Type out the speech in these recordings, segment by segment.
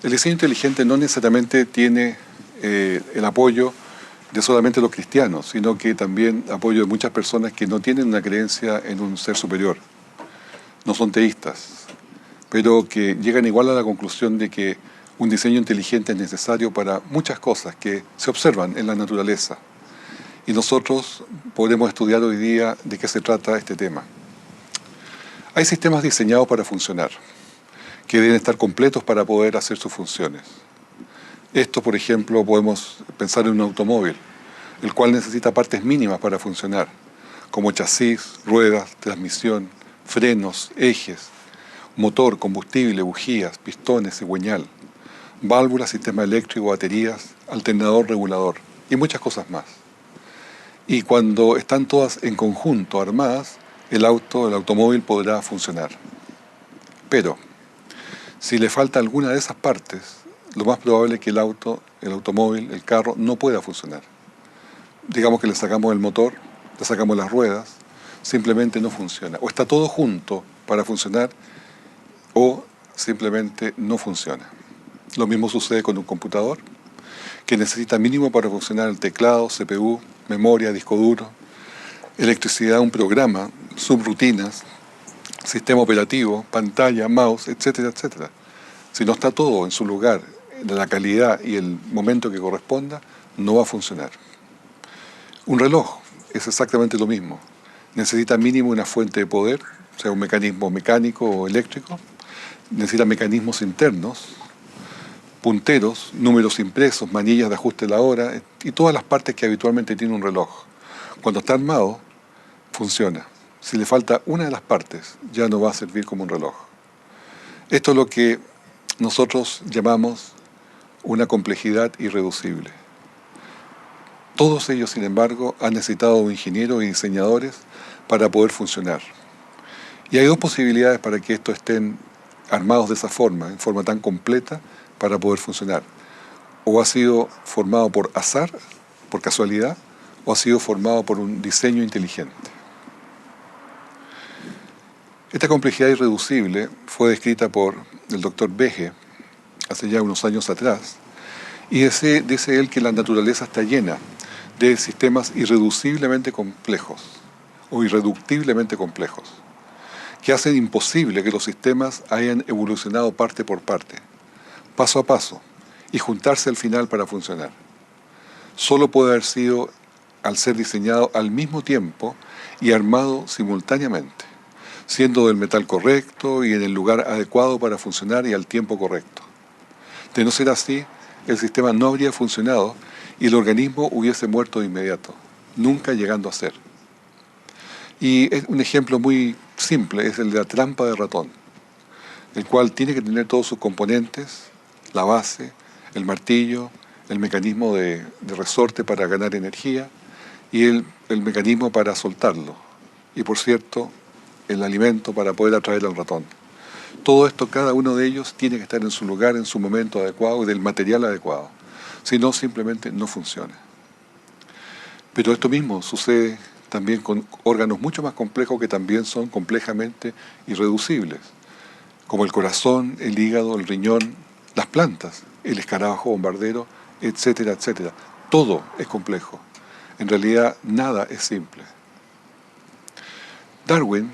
El diseño inteligente no necesariamente tiene el apoyo de solamente los cristianos, sino que también apoyo de muchas personas que no tienen una creencia en un ser superior, no son teístas, pero que llegan igual a la conclusión de que un diseño inteligente es necesario para muchas cosas que se observan en la naturaleza. Y nosotros podemos estudiar hoy día de qué se trata este tema. Hay sistemas diseñados para funcionar, que deben estar completos para poder hacer sus funciones. Esto, por ejemplo, podemos pensar en un automóvil, el cual necesita partes mínimas para funcionar, como chasis, ruedas, transmisión, frenos, ejes, motor, combustible, bujías, pistones, cigüeñal, válvulas, sistema eléctrico, baterías, alternador, regulador y muchas cosas más. Y cuando están todas en conjunto, armadas, el automóvil podrá funcionar. Pero, si le falta alguna de esas partes, lo más probable es que el automóvil, el carro, no pueda funcionar. Digamos que le sacamos el motor, le sacamos las ruedas, simplemente no funciona. O está todo junto para funcionar, o simplemente no funciona. Lo mismo sucede con un computador, que necesita mínimo para funcionar el teclado, CPU, memoria, disco duro, electricidad, un programa, subrutinas, sistema operativo, pantalla, mouse, etcétera, etcétera. Si no está todo en su lugar, en la calidad y el momento que corresponda, no va a funcionar. Un reloj es exactamente lo mismo. Necesita mínimo una fuente de poder, o sea, un mecanismo mecánico o eléctrico. Necesita mecanismos internos, punteros, números impresos, manillas de ajuste de la hora y todas las partes que habitualmente tiene un reloj. Cuando está armado, funciona. Si le falta una de las partes, ya no va a servir como un reloj. Esto es lo que nosotros llamamos una complejidad irreducible. Todos ellos, sin embargo, han necesitado de ingenieros y diseñadores para poder funcionar. Y hay dos posibilidades para que estos estén armados de esa forma, en forma tan completa, para poder funcionar. O ha sido formado por azar, por casualidad, o ha sido formado por un diseño inteligente. Esta complejidad irreducible fue descrita por el doctor Behe hace ya unos años atrás, y dice él que la naturaleza está llena de sistemas irreduciblemente complejos o irreductiblemente complejos, que hacen imposible que los sistemas hayan evolucionado parte por parte, paso a paso, y juntarse al final para funcionar. Solo puede haber sido al ser diseñado al mismo tiempo y armado simultáneamente, siendo del metal correcto y en el lugar adecuado para funcionar y al tiempo correcto. De no ser así, el sistema no habría funcionado y el organismo hubiese muerto de inmediato, nunca llegando a ser. Y es un ejemplo muy simple, es el de la trampa de ratón, el cual tiene que tener todos sus componentes, la base, el martillo, el mecanismo de resorte para ganar energía y el mecanismo para soltarlo. Y por cierto, el alimento para poder atraer al ratón. Todo esto, cada uno de ellos tiene que estar en su lugar, en su momento adecuado y del material adecuado. Si no, simplemente no funciona. Pero esto mismo sucede también con órganos mucho más complejos que también son complejamente irreducibles, como el corazón, el hígado, el riñón, las plantas, el escarabajo bombardero, etcétera, etcétera. Todo es complejo. En realidad, nada es simple. Darwin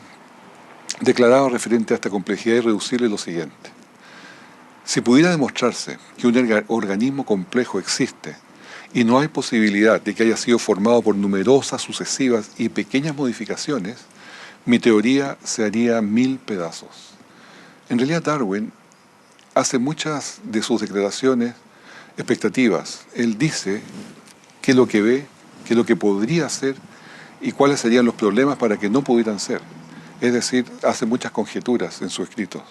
declaraba referente a esta complejidad irreducible lo siguiente: si pudiera demostrarse que un organismo complejo existe y no hay posibilidad de que haya sido formado por numerosas, sucesivas y pequeñas modificaciones, mi teoría se haría 1000 pedazos. En realidad Darwin hace muchas de sus declaraciones expectativas. Él dice qué es lo que ve, qué es lo que podría ser y cuáles serían los problemas para que no pudieran ser. Es decir, hace muchas conjeturas en sus escritos.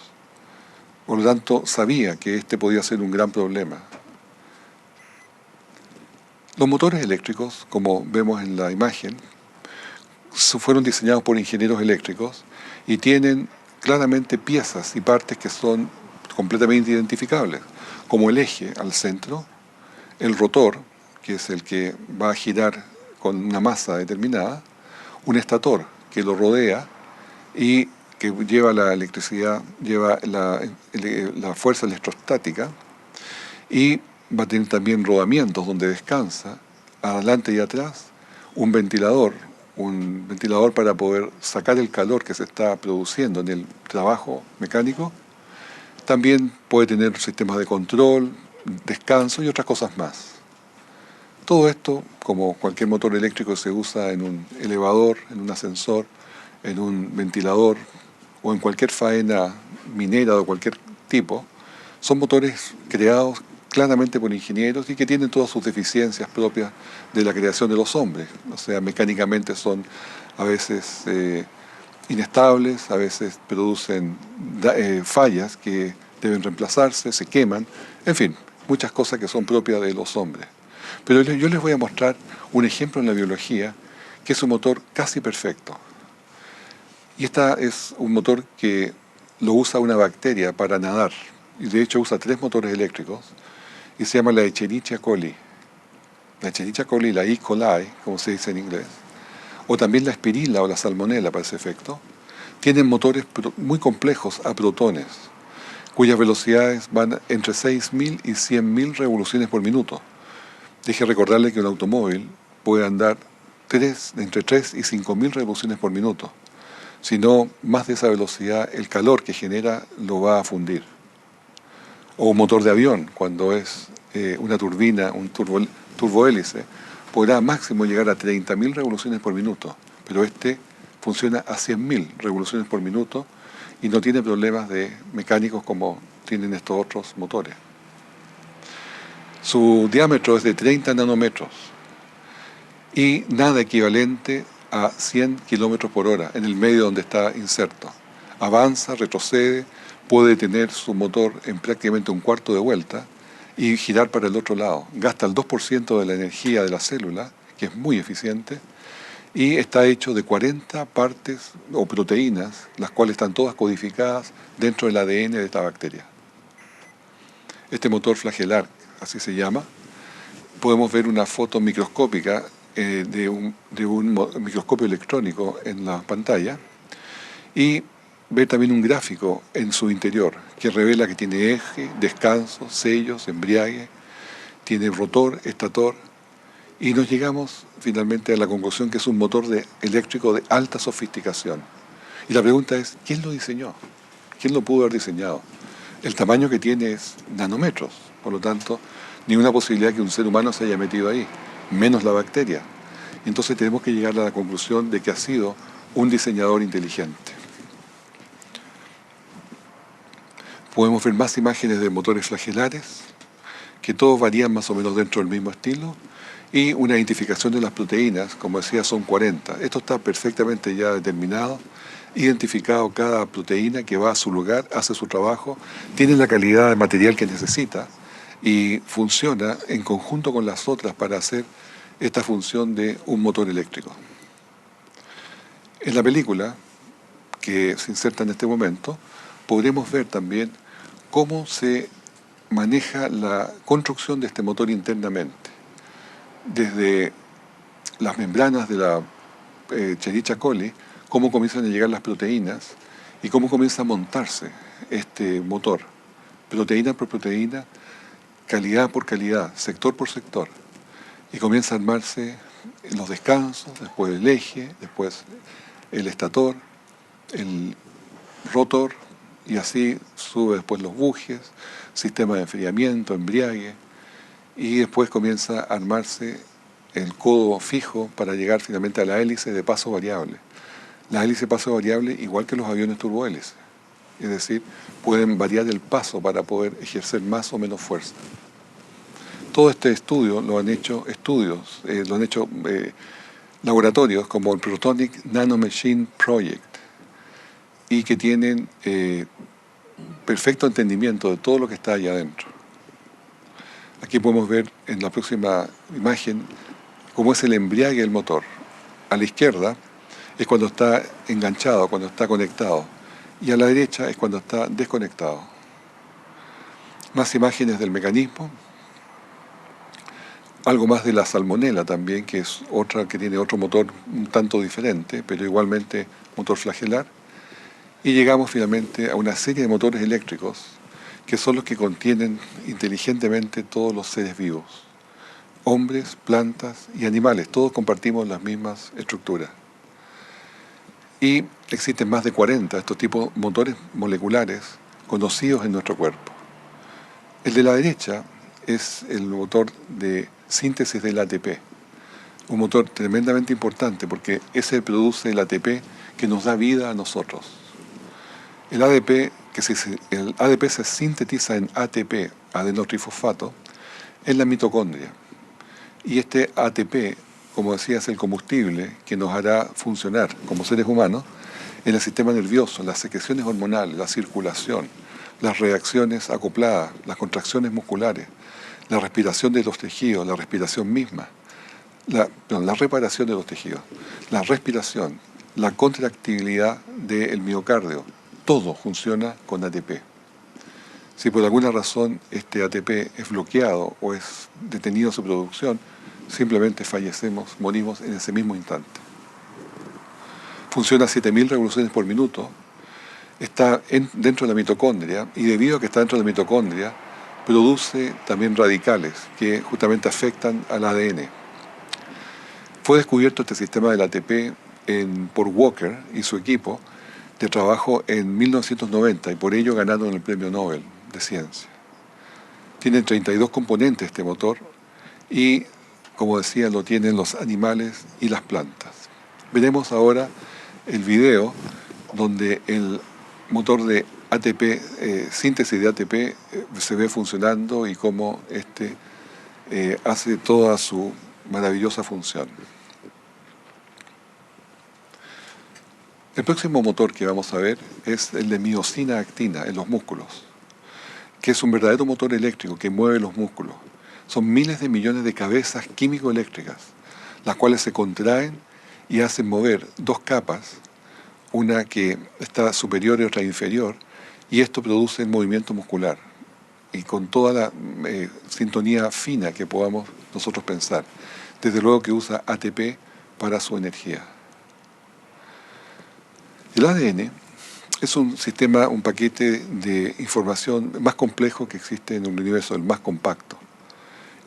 Por lo tanto, sabía que este podía ser un gran problema. Los motores eléctricos, como vemos en la imagen, fueron diseñados por ingenieros eléctricos y tienen claramente piezas y partes que son completamente identificables, como el eje al centro, el rotor, que es el que va a girar con una masa determinada, un estator que lo rodea y que lleva la electricidad, lleva la fuerza electrostática, Y va a tener también rodamientos donde descansa, adelante y atrás, un ventilador para poder sacar el calor que se está produciendo en el trabajo mecánico. También puede tener sistemas de control, descanso y otras cosas más. Todo esto, como cualquier motor eléctrico, se usa en un elevador, en un ascensor, en un ventilador o en cualquier faena minera de cualquier tipo. Son motores creados claramente por ingenieros y que tienen todas sus deficiencias propias de la creación de los hombres. O sea, mecánicamente son a veces inestables, a veces producen fallas que deben reemplazarse, se queman, en fin, muchas cosas que son propias de los hombres. Pero yo les voy a mostrar un ejemplo en la biología que es un motor casi perfecto. Y esta es un motor que lo usa una bacteria para nadar. Y de hecho usa 3 motores eléctricos y se llama la Escherichia coli. La Escherichia coli, la E. coli, como se dice en inglés, o también la espirila o la salmonela para ese efecto, tienen motores muy complejos a protones, cuyas velocidades van entre 6.000 y 100.000 revoluciones por minuto. Deje recordarle que un automóvil puede andar entre 3 y 5.000 revoluciones por minuto. Si no, más de esa velocidad, el calor que genera lo va a fundir. O un motor de avión, cuando es una turbina, un turbohélice, podrá máximo llegar a 30.000 revoluciones por minuto, pero este funciona a 100.000 revoluciones por minuto y no tiene problemas mecánicos como tienen estos otros motores. Su diámetro es de 30 nanómetros y nada equivalente a 100 kilómetros por hora en el medio donde está inserto. Avanza, retrocede, puede tener su motor en prácticamente un cuarto de vuelta y girar para el otro lado. Gasta el 2% de la energía de la célula, que es muy eficiente, y está hecho de 40 partes o proteínas, las cuales están todas codificadas dentro del ADN de esta bacteria. Este motor flagelar, así se llama, podemos ver una foto microscópica de un microscopio electrónico en la pantalla y ver también un gráfico en su interior que revela que tiene eje, descanso, sellos, embriague, tiene rotor, estator, y nos llegamos finalmente a la conclusión que es un motor eléctrico de alta sofisticación. Y la pregunta es, ¿quién lo diseñó? ¿Quién lo pudo haber diseñado? El tamaño que tiene es nanómetros, por lo tanto, ninguna posibilidad que un ser humano se haya metido ahí, menos la bacteria. Entonces tenemos que llegar a la conclusión de que ha sido un diseñador inteligente. Podemos ver más imágenes de motores flagelares, que todos varían más o menos dentro del mismo estilo, y una identificación de las proteínas, como decía, son 40. Esto está perfectamente ya determinado, identificado cada proteína que va a su lugar, hace su trabajo, tiene la calidad de material que necesita y funciona en conjunto con las otras para hacer esta función de un motor eléctrico. En la película, que se inserta en este momento, podremos ver también cómo se maneja la construcción de este motor internamente. Desde las membranas de la Escherichia coli, cómo comienzan a llegar las proteínas y cómo comienza a montarse este motor, proteína por proteína, calidad por calidad, sector por sector, y comienza a armarse en los descansos, después el eje, después el estator, el rotor, y así sube después los bujes, sistema de enfriamiento, embriague, y después comienza a armarse el codo fijo para llegar finalmente a la hélice de paso variable. La hélice de paso variable igual que los aviones turbohélices, es decir, pueden variar el paso para poder ejercer más o menos fuerza. Todo este estudio lo han hecho laboratorios como el Protonic Nanomachine Project y que tienen perfecto entendimiento de todo lo que está allá adentro. Aquí podemos ver en la próxima imagen cómo es el embriague del motor. A la izquierda es cuando está enganchado, cuando está conectado, y a la derecha es cuando está desconectado. Más imágenes del mecanismo. Algo más de la salmonela también, que es otra que tiene otro motor un tanto diferente, pero igualmente motor flagelar. Y llegamos finalmente a una serie de motores eléctricos que son los que contienen inteligentemente todos los seres vivos. Hombres, plantas y animales, todos compartimos las mismas estructuras. Y existen más de 40 de estos tipos de motores moleculares conocidos en nuestro cuerpo. El de la derecha es el motor de síntesis del ATP, un motor tremendamente importante porque ese produce el ATP que nos da vida a nosotros. El ADP se sintetiza en ATP, adenotrifosfato, en la mitocondria. Y este ATP, como decía, es el combustible que nos hará funcionar como seres humanos en el sistema nervioso, las secreciones hormonales, la circulación, las reacciones acopladas, las contracciones musculares, la respiración de los tejidos, la respiración misma, la reparación de los tejidos, la respiración, la contractibilidad del miocardio, todo funciona con ATP. Si por alguna razón este ATP es bloqueado o es detenido su producción, simplemente fallecemos, morimos en ese mismo instante. Funciona a 7.000 revoluciones por minuto, está dentro de la mitocondria y debido a que está dentro de la mitocondria, produce también radicales que justamente afectan al ADN. Fue descubierto este sistema del ATP por Walker y su equipo de trabajo en 1990 y por ello ganaron el Premio Nobel de Ciencia. Tiene 32 componentes este motor y, como decía, lo tienen los animales y las plantas. Veremos ahora el video donde el motor de ATP, síntesis de ATP, se ve funcionando y cómo hace toda su maravillosa función. El próximo motor que vamos a ver es el de miosina actina en los músculos, que es un verdadero motor eléctrico que mueve los músculos. Son miles de millones de cabezas químico-eléctricas, las cuales se contraen y hacen mover dos capas, una que está superior y otra inferior, y esto produce movimiento muscular, y con toda la sintonía fina que podamos nosotros pensar. Desde luego que usa ATP para su energía. El ADN es un sistema, un paquete de información más complejo que existe en el universo, el más compacto.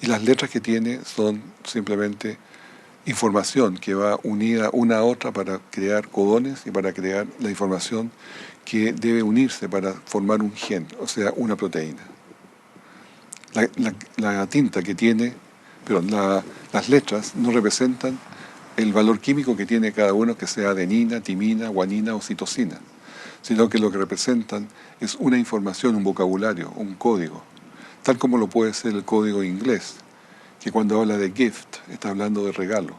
Y las letras que tiene son simplemente información que va unida una a otra para crear codones y para crear la información que debe unirse para formar un gen, o sea, una proteína. La tinta que tiene, las letras no representan el valor químico que tiene cada uno, que sea adenina, timina, guanina o citosina, sino que lo que representan es una información, un vocabulario, un código, tal como lo puede ser el código inglés, que cuando habla de gift está hablando de regalo,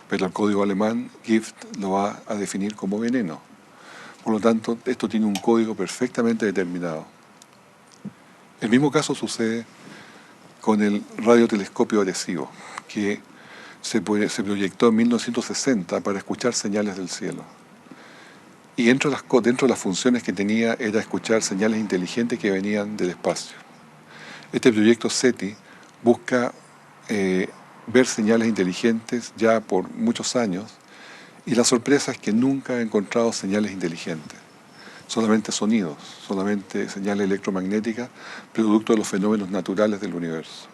pero el código alemán, gift, lo va a definir como veneno. Por lo tanto, esto tiene un código perfectamente determinado. El mismo caso sucede con el radiotelescopio Arecibo, que se proyectó en 1960 para escuchar señales del cielo. Y dentro de las funciones que tenía era escuchar señales inteligentes que venían del espacio. Este proyecto SETI busca ver señales inteligentes ya por muchos años, y la sorpresa es que nunca ha encontrado señales inteligentes, solamente sonidos, solamente señales electromagnéticas, producto de los fenómenos naturales del universo.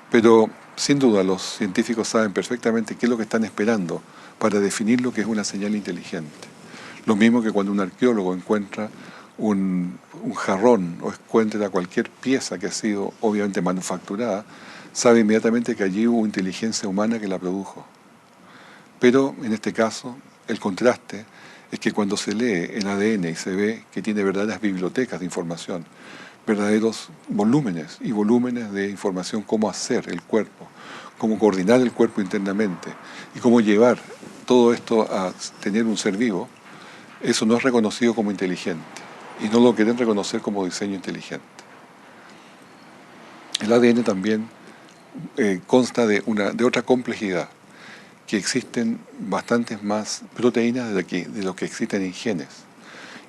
Pero sin duda los científicos saben perfectamente qué es lo que están esperando para definir lo que es una señal inteligente. Lo mismo que cuando un arqueólogo encuentra un jarrón o encuentra cualquier pieza que ha sido obviamente manufacturada, sabe inmediatamente que allí hubo inteligencia humana que la produjo. Pero en este caso, el contraste es que cuando se lee el ADN y se ve que tiene verdaderas bibliotecas de información, verdaderos volúmenes y volúmenes de información, cómo hacer el cuerpo, cómo coordinar el cuerpo internamente y cómo llevar todo esto a tener un ser vivo, eso no es reconocido como inteligente y no lo quieren reconocer como diseño inteligente. El ADN también consta de otra complejidad, que existen bastantes más proteínas de lo que existen en genes.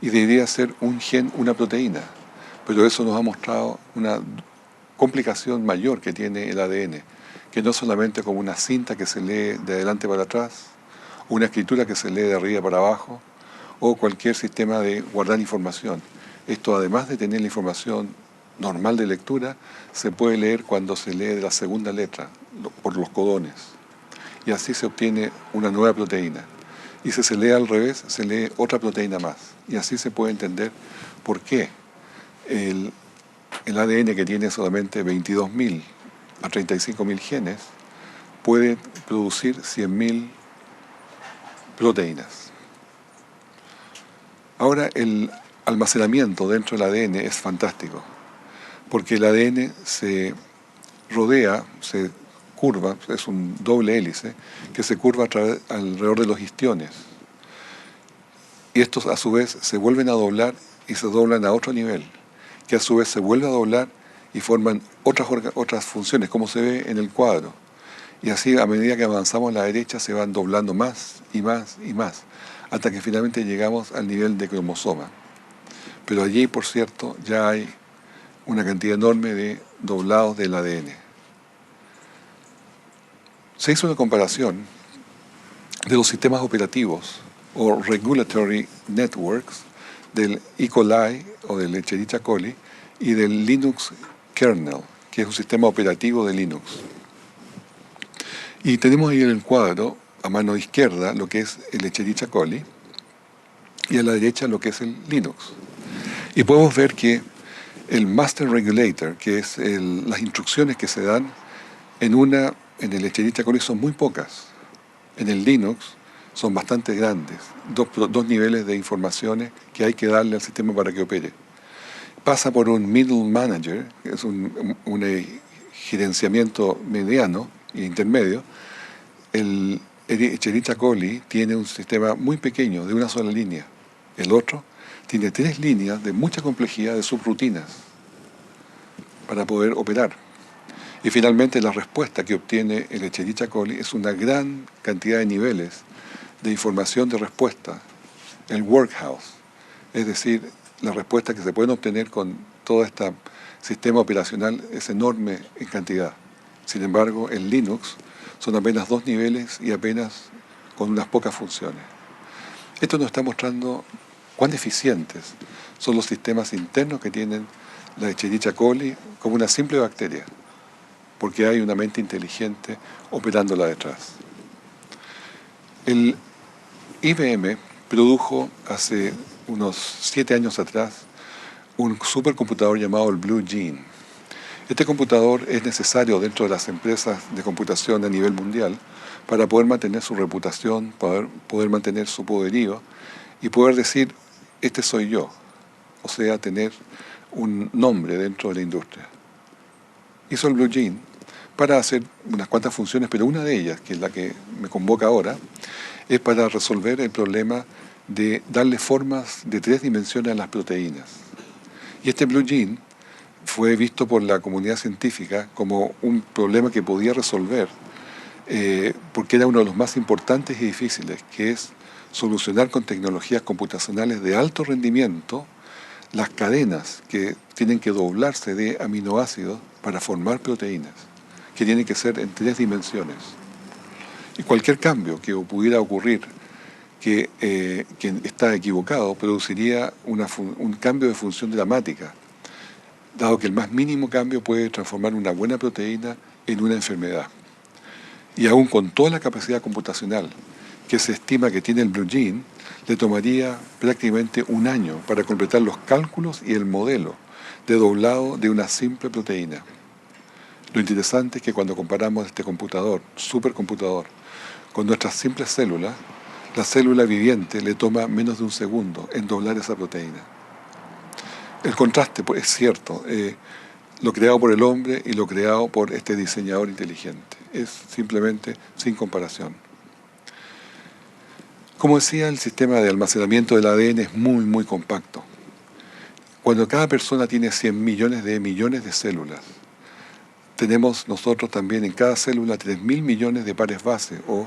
Y debería ser un gen, una proteína, pero eso nos ha mostrado una complicación mayor que tiene el ADN, que no solamente como una cinta que se lee de adelante para atrás, una escritura que se lee de arriba para abajo, o cualquier sistema de guardar información. Esto, además de tener la información normal de lectura, se puede leer cuando se lee de la segunda letra, por los codones. Y así se obtiene una nueva proteína. Y si se lee al revés, se lee otra proteína más. Y así se puede entender por qué el ADN, que tiene solamente 22.000 a 35.000 genes, puede producir 100.000 proteínas. Ahora, el almacenamiento dentro del ADN es fantástico, porque el ADN se rodea, se curva, es un doble hélice que se curva alrededor de los istiones. Y estos a su vez se vuelven a doblar y se doblan a otro nivel, que a su vez se vuelve a doblar y forman otras funciones, como se ve en el cuadro. Y así, a medida que avanzamos a la derecha, se van doblando más y más y más, hasta que finalmente llegamos al nivel de cromosoma. Pero allí, por cierto, ya hay una cantidad enorme de doblados del ADN. Se hizo una comparación de los sistemas operativos o regulatory networks del E. coli o del Escherichia coli y del Linux kernel, que es un sistema operativo de Linux. Y tenemos ahí en el cuadro, a mano izquierda, lo que es el Escherichia coli y a la derecha lo que es el Linux. Y podemos ver que el Master Regulator, que es las instrucciones que se dan en el Escherichia coli, son muy pocas. En el Linux son bastante grandes, dos niveles de informaciones que hay que darle al sistema para que opere. Pasa por un middle manager, que es un gerenciamiento mediano e intermedio. El Escherichia coli tiene un sistema muy pequeño, de una sola línea. El otro tiene 3 líneas de mucha complejidad de subrutinas para poder operar. Y finalmente la respuesta que obtiene el Escherichia coli es una gran cantidad de niveles de información de respuesta, el workhouse, es decir, la respuesta que se pueden obtener con todo este sistema operacional es enorme en cantidad. Sin embargo, en Linux son apenas 2 niveles y apenas con unas pocas funciones. Esto nos está mostrando cuán eficientes son los sistemas internos que tienen la Escherichia coli como una simple bacteria, porque hay una mente inteligente operándola detrás. El IBM produjo hace unos 7 años atrás un supercomputador llamado el Blue Gene. Este computador es necesario dentro de las empresas de computación a nivel mundial para poder mantener su reputación, poder mantener su poderío y poder decir, este soy yo, o sea, tener un nombre dentro de la industria. Hizo el Blue Gene para hacer unas cuantas funciones, pero una de ellas, que es la que me convoca ahora, es para resolver el problema de darle formas de 3 dimensiones a las proteínas. Y este Blue Gene fue visto por la comunidad científica como un problema que podía resolver, porque era uno de los más importantes y difíciles, que es solucionar con tecnologías computacionales de alto rendimiento las cadenas que tienen que doblarse de aminoácidos para formar proteínas, que tienen que ser en 3 dimensiones. Y cualquier cambio que pudiera ocurrir que está equivocado produciría un cambio de función dramática, dado que el más mínimo cambio puede transformar una buena proteína en una enfermedad. Y aún con toda la capacidad computacional que se estima que tiene el Blue Gene, le tomaría prácticamente 1 año para completar los cálculos y el modelo de doblado de una simple proteína. Lo interesante es que cuando comparamos este supercomputador, con nuestras simples células, la célula viviente le toma menos de 1 segundo en doblar esa proteína. El contraste pues, es cierto, lo creado por el hombre y lo creado por este diseñador inteligente. Es simplemente sin comparación. Como decía, el sistema de almacenamiento del ADN es muy compacto. Cuando cada persona tiene 100 millones de células, tenemos nosotros también en cada célula 3.000 millones de pares base o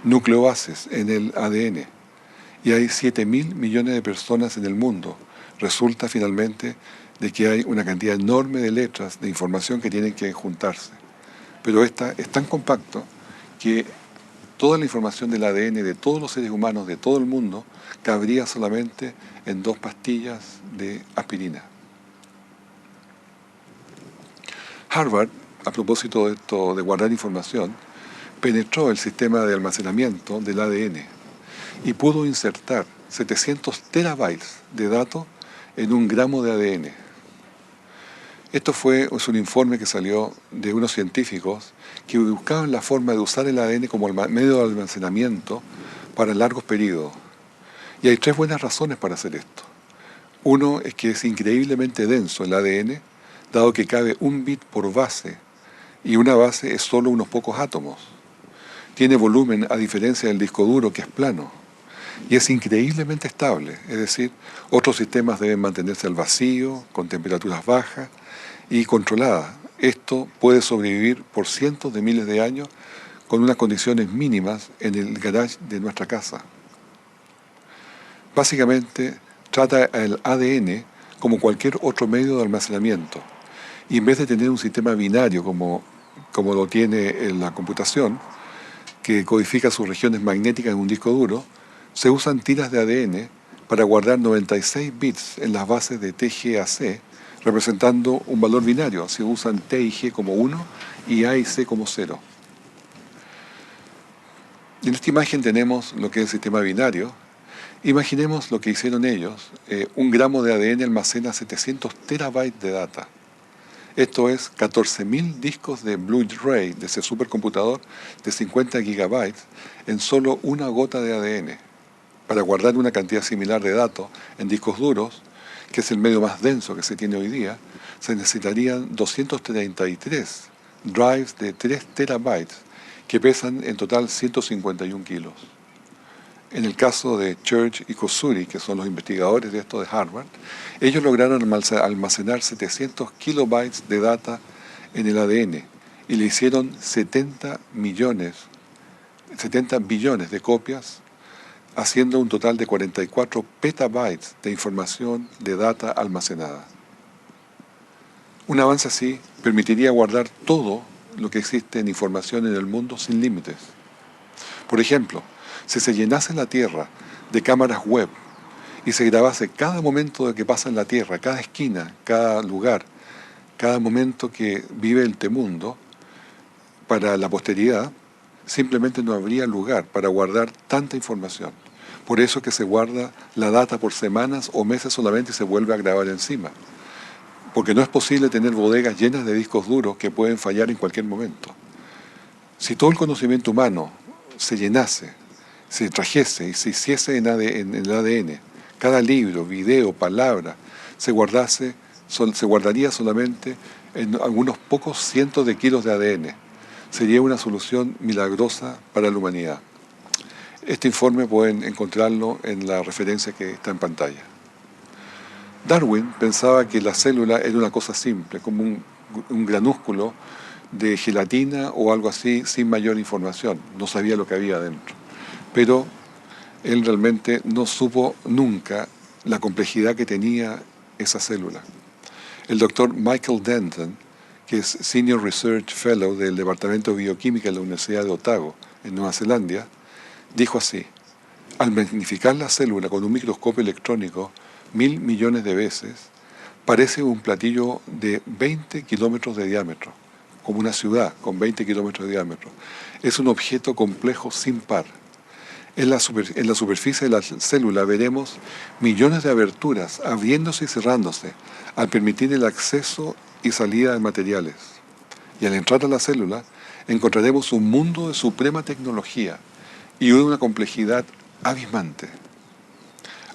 nucleobases en el ADN. Y hay 7.000 millones de personas en el mundo. Resulta finalmente de que hay una cantidad enorme de letras de información que tienen que juntarse. Pero esta es tan compacto que toda la información del ADN de todos los seres humanos de todo el mundo cabría solamente en 2 pastillas de aspirina. Harvard, a propósito de esto de guardar información, penetró el sistema de almacenamiento del ADN y pudo insertar 700 terabytes de datos en 1 gramo de ADN. Esto es un informe que salió de unos científicos que buscaban la forma de usar el ADN como medio de almacenamiento para largos periodos. Y hay 3 buenas razones para hacer esto. Uno es que es increíblemente denso el ADN, dado que cabe 1 bit por base, y una base es solo unos pocos átomos. Tiene volumen a diferencia del disco duro, que es plano. Y es increíblemente estable, es decir, otros sistemas deben mantenerse al vacío, con temperaturas bajas y controladas. Esto puede sobrevivir por cientos de miles de años con unas condiciones mínimas en el garage de nuestra casa. Básicamente, trata el ADN como cualquier otro medio de almacenamiento. Y en vez de tener un sistema binario como lo tiene en la computación, que codifica sus regiones magnéticas en un disco duro, se usan tiras de ADN para guardar 96 bits en las bases de TGAC, representando un valor binario. Se usan T y G como 1 y A y C como 0. En esta imagen tenemos lo que es el sistema binario. Imaginemos lo que hicieron ellos. 1 gramo de ADN almacena 700 terabytes de data. Esto es 14.000 discos de Blu-ray de ese supercomputador de 50 gigabytes en solo 1 gota de ADN. Para guardar una cantidad similar de datos en discos duros, que es el medio más denso que se tiene hoy día, se necesitarían 233 drives de 3 terabytes que pesan en total 151 kilos. En el caso de Church y Kosuri, que son los investigadores de esto de Harvard, ellos lograron almacenar 700 kilobytes de data en el ADN y le hicieron 70 billones de copias, haciendo un total de 44 petabytes de información de data almacenada. Un avance así permitiría guardar todo lo que existe en información en el mundo sin límites. Por ejemplo, si se llenase la Tierra de cámaras web y se grabase cada momento de que pasa en la Tierra, cada esquina, cada lugar, cada momento que vive el mundo, para la posteridad, simplemente no habría lugar para guardar tanta información. Por eso que se guarda la data por semanas o meses solamente y se vuelve a grabar encima. Porque no es posible tener bodegas llenas de discos duros que pueden fallar en cualquier momento. Si todo el conocimiento humano se llenase, se trajese y se hiciese en el ADN, cada libro, video, palabra, se guardaría solamente en algunos pocos cientos de kilos de ADN. Sería una solución milagrosa para la humanidad. Este informe pueden encontrarlo en la referencia que está en pantalla. Darwin pensaba que la célula era una cosa simple, como un granúsculo de gelatina o algo así, sin mayor información. No sabía lo que había adentro. Pero él realmente no supo nunca la complejidad que tenía esa célula. El doctor Michael Denton, que es Senior Research Fellow del Departamento de Bioquímica de la Universidad de Otago, en Nueva Zelanda, dijo así: al magnificar la célula con un microscopio electrónico 1.000 millones de veces, parece un platillo de 20 kilómetros de diámetro, como una ciudad con 20 kilómetros de diámetro. Es un objeto complejo sin par. En la superficie de la célula veremos millones de aberturas abriéndose y cerrándose al permitir el acceso y salida de materiales. Y al entrar a la célula encontraremos un mundo de suprema tecnología y una complejidad abismante.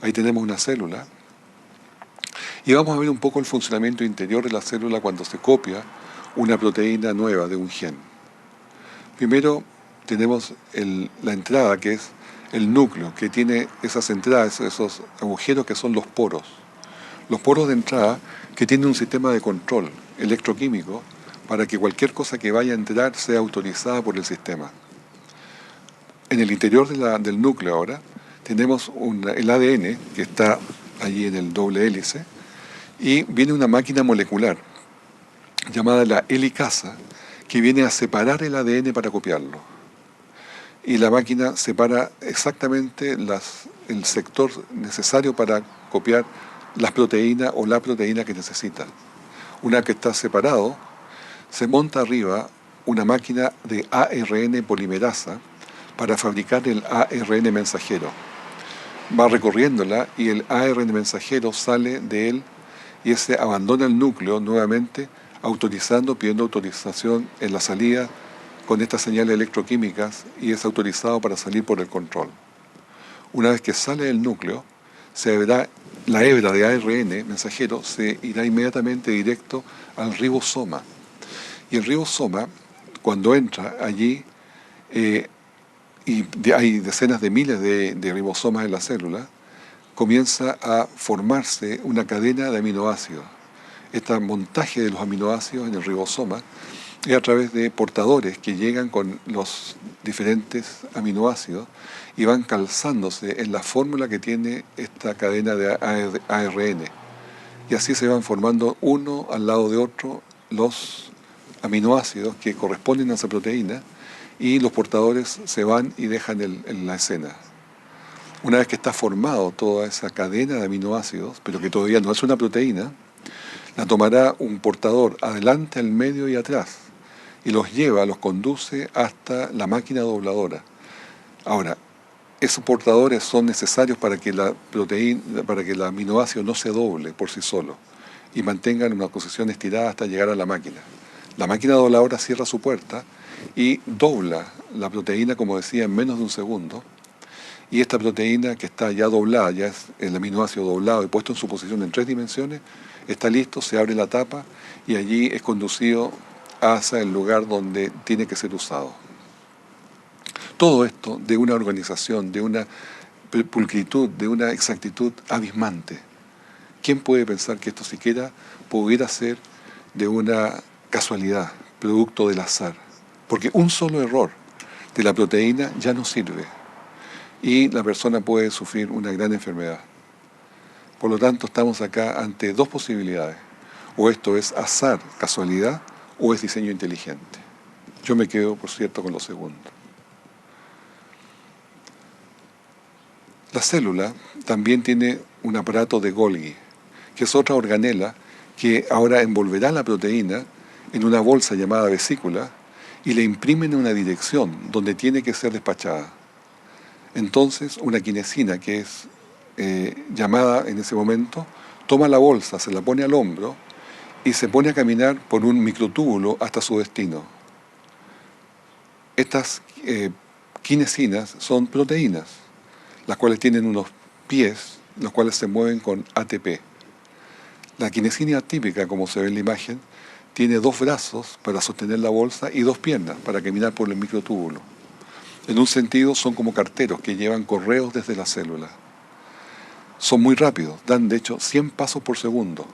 Ahí tenemos una célula y vamos a ver un poco el funcionamiento interior de la célula cuando se copia una proteína nueva de un gen. Primero tenemos la entrada, que es el núcleo, que tiene esas entradas, esos agujeros que son los poros. Los poros de entrada que tienen un sistema de control electroquímico para que cualquier cosa que vaya a entrar sea autorizada por el sistema. En el interior del núcleo ahora tenemos el ADN que está allí en el doble hélice y viene una máquina molecular llamada la helicasa que viene a separar el ADN para copiarlo. y la máquina separa exactamente el sector necesario para copiar las proteínas o la proteína que necesita. Una vez que está separado, se monta arriba una máquina de ARN polimerasa para fabricar el ARN mensajero. Va recorriéndola y el ARN mensajero sale de él y ese abandona el núcleo nuevamente, pidiendo autorización en la salida con estas señales electroquímicas y es autorizado para salir por el control. Una vez que sale del núcleo, se verá la hebra de ARN mensajero se irá inmediatamente directo al ribosoma. Y el ribosoma, cuando entra allí, hay decenas de miles de ribosomas en la célula, comienza a formarse una cadena de aminoácidos. Este montaje de los aminoácidos en el ribosoma es a través de portadores que llegan con los diferentes aminoácidos y van calzándose en la fórmula que tiene esta cadena de ARN. Y así se van formando uno al lado de otro los aminoácidos que corresponden a esa proteína y los portadores se van y dejan en la escena. Una vez que está formado toda esa cadena de aminoácidos, pero que todavía no es una proteína, la tomará un portador adelante, al medio y atrás y los conduce hasta la máquina dobladora. Ahora, esos portadores son necesarios para que la proteína, para que el aminoácido no se doble por sí solo y mantengan una posición estirada hasta llegar a la máquina. La máquina dobladora cierra su puerta y dobla la proteína, como decía, en menos de un segundo. Y esta proteína que está ya doblada, ya es el aminoácido doblado y puesto en su posición en 3 dimensiones, está listo, se abre la tapa y allí es conducido hacia el lugar donde tiene que ser usado. Todo esto de una organización, de una pulcritud, de una exactitud abismante. ¿Quién puede pensar que esto siquiera pudiera ser de una casualidad, producto del azar? Porque un solo error de la proteína ya no sirve y la persona puede sufrir una gran enfermedad. Por lo tanto, estamos acá ante dos posibilidades. O esto es azar, casualidad, o es diseño inteligente. Yo me quedo, por cierto, con lo segundo. La célula también tiene un aparato de Golgi, que es otra organela que ahora envolverá la proteína en una bolsa llamada vesícula y le imprimen una dirección donde tiene que ser despachada. Entonces, una quinesina, que es llamada en ese momento, toma la bolsa, se la pone al hombro y se pone a caminar por un microtúbulo hasta su destino. Estas quinesinas son proteínas, las cuales tienen unos pies, los cuales se mueven con ATP. La quinesina típica, como se ve en la imagen, tiene 2 brazos para sostener la bolsa y 2 piernas para caminar por el microtúbulo. En un sentido son como carteros que llevan correos desde la célula. Son muy rápidos, dan de hecho 100 pasos por segundo.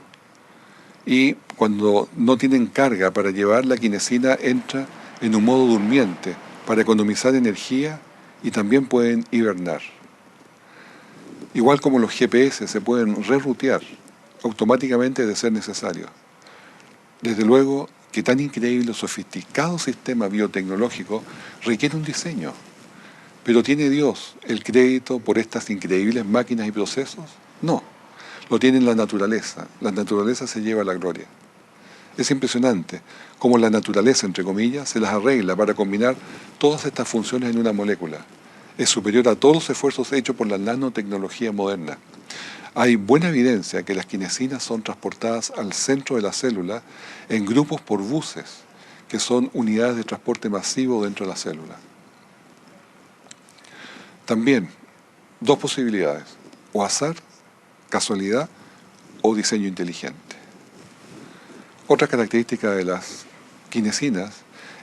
Y cuando no tienen carga para llevar, la quinesina entra en un modo durmiente para economizar energía y también pueden hibernar. Igual como los GPS se pueden rerutear automáticamente de ser necesario. Desde luego que tan increíble, sofisticado sistema biotecnológico requiere un diseño. ¿Pero tiene Dios el crédito por estas increíbles máquinas y procesos? No, lo tiene la naturaleza. La naturaleza se lleva la gloria. Es impresionante cómo la naturaleza, entre comillas, se las arregla para combinar todas estas funciones en una molécula. Es superior a todos los esfuerzos hechos por la nanotecnología moderna. Hay buena evidencia que las quinesinas son transportadas al centro de la célula en grupos por buses, que son unidades de transporte masivo dentro de la célula. También, 2 posibilidades, o azar, casualidad, o diseño inteligente. Otra característica de las quinesinas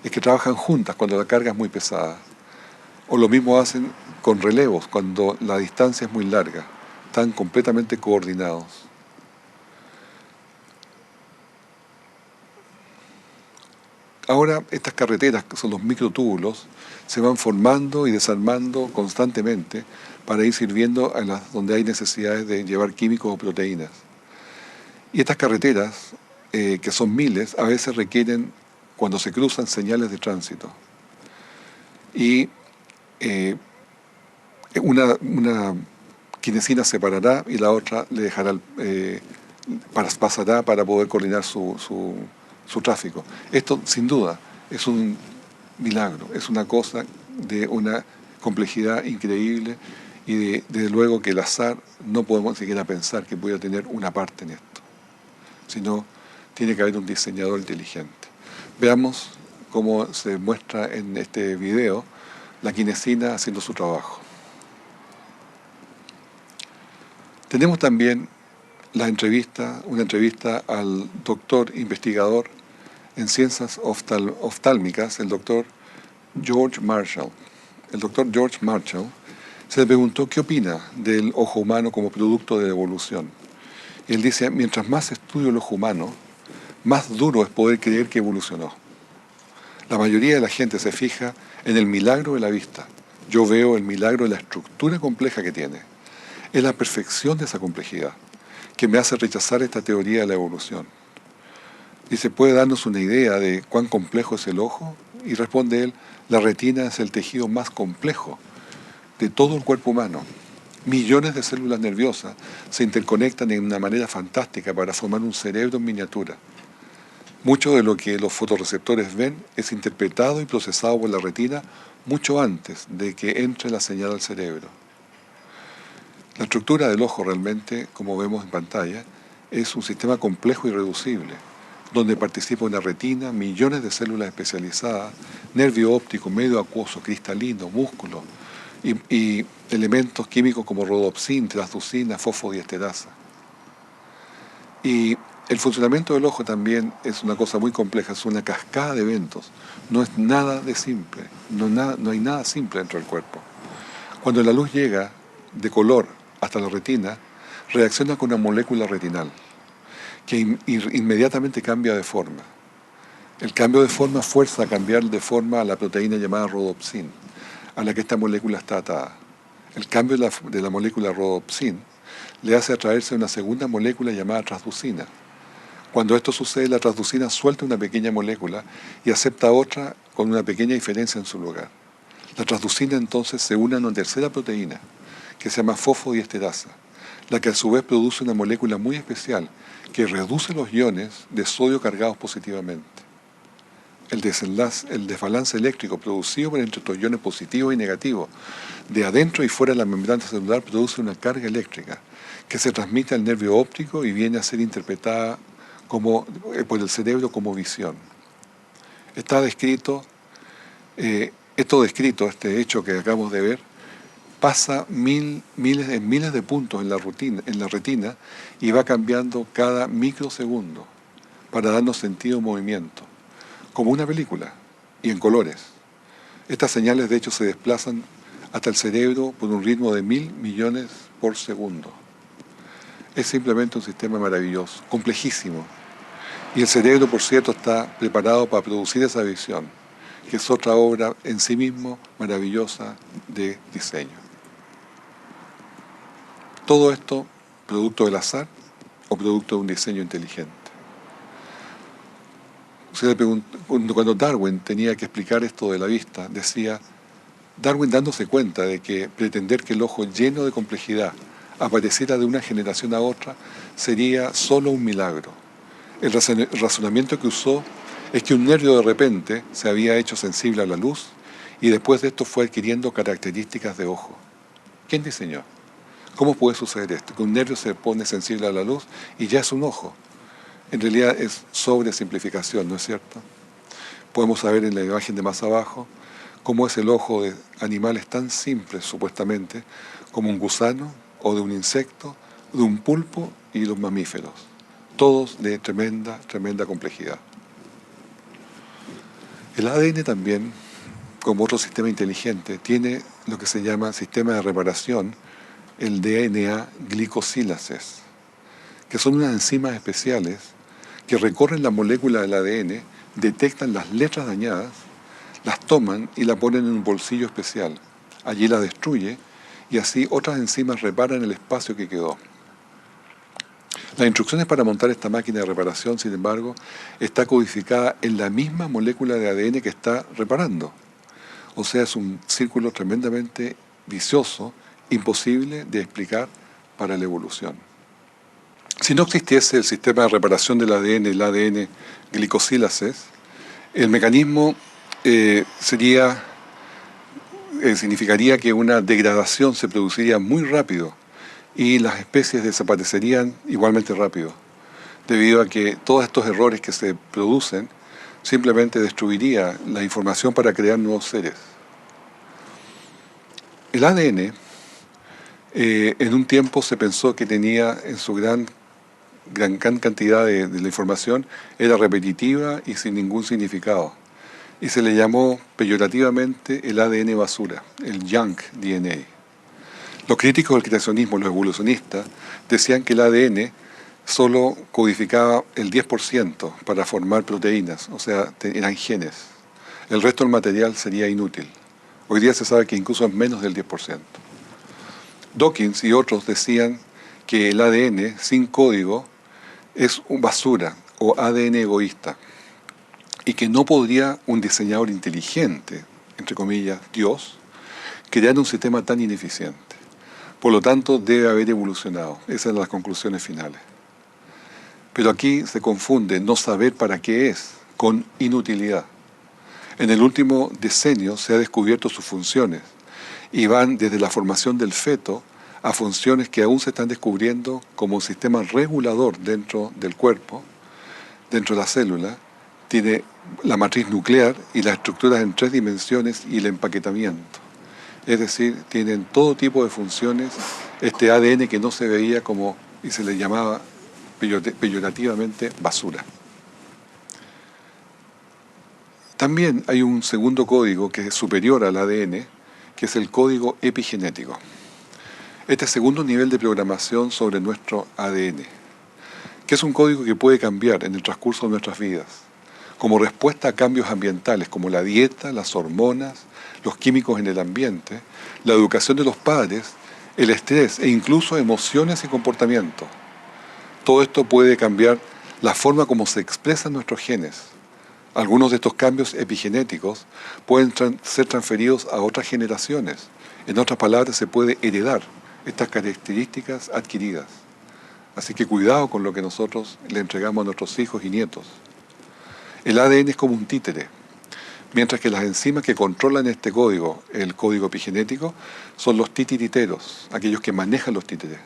es que trabajan juntas cuando la carga es muy pesada, o lo mismo hacen con relevos cuando la distancia es muy larga, están completamente coordinados. Ahora estas carreteras, que son los microtúbulos, se van formando y desarmando constantemente para ir sirviendo a donde hay necesidades de llevar químicos o proteínas. Y estas carreteras, que son miles, a veces requieren, cuando se cruzan, señales de tránsito. Y eh, una quinesina se parará y la otra le dejará, pasará para poder coordinar su tráfico. Esto, sin duda, es un milagro, es una cosa de una complejidad increíble y desde luego que el azar no podemos ni siquiera pensar que pueda tener una parte en esto, sino tiene que haber un diseñador inteligente. Veamos cómo se muestra en este video la quinesina haciendo su trabajo. Tenemos también una entrevista al doctor investigador en ciencias oftálmicas, el doctor George Marshall. El doctor George Marshall se le preguntó qué opina del ojo humano como producto de la evolución. Y él dice, mientras más estudio el ojo humano, más duro es poder creer que evolucionó. La mayoría de la gente se fija en el milagro de la vista. Yo veo el milagro de la estructura compleja que tiene. Es la perfección de esa complejidad que me hace rechazar esta teoría de la evolución. Dice, ¿puede darnos una idea de cuán complejo es el ojo? Y responde él, la retina es el tejido más complejo de todo el cuerpo humano. Millones de células nerviosas se interconectan de una manera fantástica para formar un cerebro en miniatura. Mucho de lo que los fotorreceptores ven es interpretado y procesado por la retina mucho antes de que entre la señal al cerebro. La estructura del ojo realmente, como vemos en pantalla, es un sistema complejo y reducible, donde participa una retina, millones de células especializadas, nervio óptico, medio acuoso, cristalino, músculo y elementos químicos como rodopsin, transducina, fosfodiesterasa. Y el funcionamiento del ojo también es una cosa muy compleja, es una cascada de eventos. No es nada de simple, no hay nada simple dentro del cuerpo. Cuando la luz llega de color hasta la retina, reacciona con una molécula retinal que inmediatamente cambia de forma. El cambio de forma fuerza a cambiar de forma a la proteína llamada rodopsin, a la que esta molécula está atada. El cambio de la molécula rodopsin le hace atraerse a una segunda molécula llamada transducina. Cuando esto sucede, la transducina suelta una pequeña molécula y acepta otra con una pequeña diferencia en su lugar. La transducina entonces se une a una tercera proteína, que se llama fosfodiesterasa, la que a su vez produce una molécula muy especial que reduce los iones de sodio cargados positivamente. El desbalance eléctrico producido por entre estos iones positivos y negativos de adentro y fuera de la membrana celular produce una carga eléctrica que se transmite al nervio óptico y viene a ser interpretada por el cerebro como visión. Está descrito, este hecho que acabamos de ver, pasa miles de puntos en la retina y va cambiando cada microsegundo para darnos sentido en movimiento, como una película, y en colores. Estas señales de hecho se desplazan hasta el cerebro por un ritmo de 1.000 millones por segundo. Es simplemente un sistema maravilloso, complejísimo. Y el cerebro, por cierto, está preparado para producir esa visión, que es otra obra en sí mismo maravillosa de diseño. Todo esto producto del azar o producto de un diseño inteligente. Cuando Darwin tenía que explicar esto de la vista, decía, Darwin dándose cuenta de que pretender que el ojo lleno de complejidad apareciera de una generación a otra sería solo un milagro. El razonamiento que usó es que un nervio de repente se había hecho sensible a la luz y después de esto fue adquiriendo características de ojo. ¿Quién diseñó? ¿Cómo puede suceder esto? Que un nervio se pone sensible a la luz y ya es un ojo. En realidad es sobresimplificación, ¿no es cierto? Podemos saber en la imagen de más abajo cómo es el ojo de animales tan simples, supuestamente, como un gusano o de un insecto, de un pulpo y los mamíferos. Todos de tremenda complejidad. El ADN también, como otro sistema inteligente, tiene lo que se llama sistema de reparación, el DNA glicosilases, que son unas enzimas especiales que recorren la molécula del ADN, detectan las letras dañadas, las toman y la ponen en un bolsillo especial. Allí la destruye y así otras enzimas reparan el espacio que quedó. Las instrucciones para montar esta máquina de reparación, sin embargo, está codificada en la misma molécula de ADN que está reparando. O sea, es un círculo tremendamente vicioso, imposible de explicar para la evolución. Si no existiese el sistema de reparación del ADN, el ADN glicosílases, el mecanismo significaría que una degradación se produciría muy rápido y las especies desaparecerían igualmente rápido, debido a que todos estos errores que se producen simplemente destruiría la información para crear nuevos seres. El ADN en un tiempo se pensó que tenía en su gran cantidad de la información, era repetitiva y sin ningún significado. Y se le llamó peyorativamente el ADN basura, el junk DNA. Los críticos del creacionismo, los evolucionistas, decían que el ADN solo codificaba el 10% para formar proteínas, o sea, eran genes. El resto del material sería inútil. Hoy día se sabe que incluso es menos del 10%. Dawkins y otros decían que el ADN sin código es basura o ADN egoísta y que no podría un diseñador inteligente, entre comillas, Dios, crear un sistema tan ineficiente. Por lo tanto, debe haber evolucionado. Esas son las conclusiones finales. Pero aquí se confunde no saber para qué es con inutilidad. En el último decenio se ha descubierto sus funciones y van desde la formación del feto a funciones que aún se están descubriendo como un sistema regulador dentro del cuerpo, dentro de la célula. Tiene la matriz nuclear y las estructuras en 3 dimensiones y el empaquetamiento. Es decir, tienen todo tipo de funciones este ADN que no se veía como, y se le llamaba peyorativamente basura. También hay un segundo código que es superior al ADN, que es el código epigenético. Este segundo nivel de programación sobre nuestro ADN, que es un código que puede cambiar en el transcurso de nuestras vidas, como respuesta a cambios ambientales como la dieta, las hormonas, los químicos en el ambiente, la educación de los padres, el estrés e incluso emociones y comportamientos. Todo esto puede cambiar la forma como se expresan nuestros genes. Algunos de estos cambios epigenéticos pueden ser transferidos a otras generaciones. En otras palabras, se puede heredar estas características adquiridas. Así que cuidado con lo que nosotros le entregamos a nuestros hijos y nietos. El ADN es como un títere, mientras que las enzimas que controlan este código, el código epigenético, son los titiriteros, aquellos que manejan los títeres.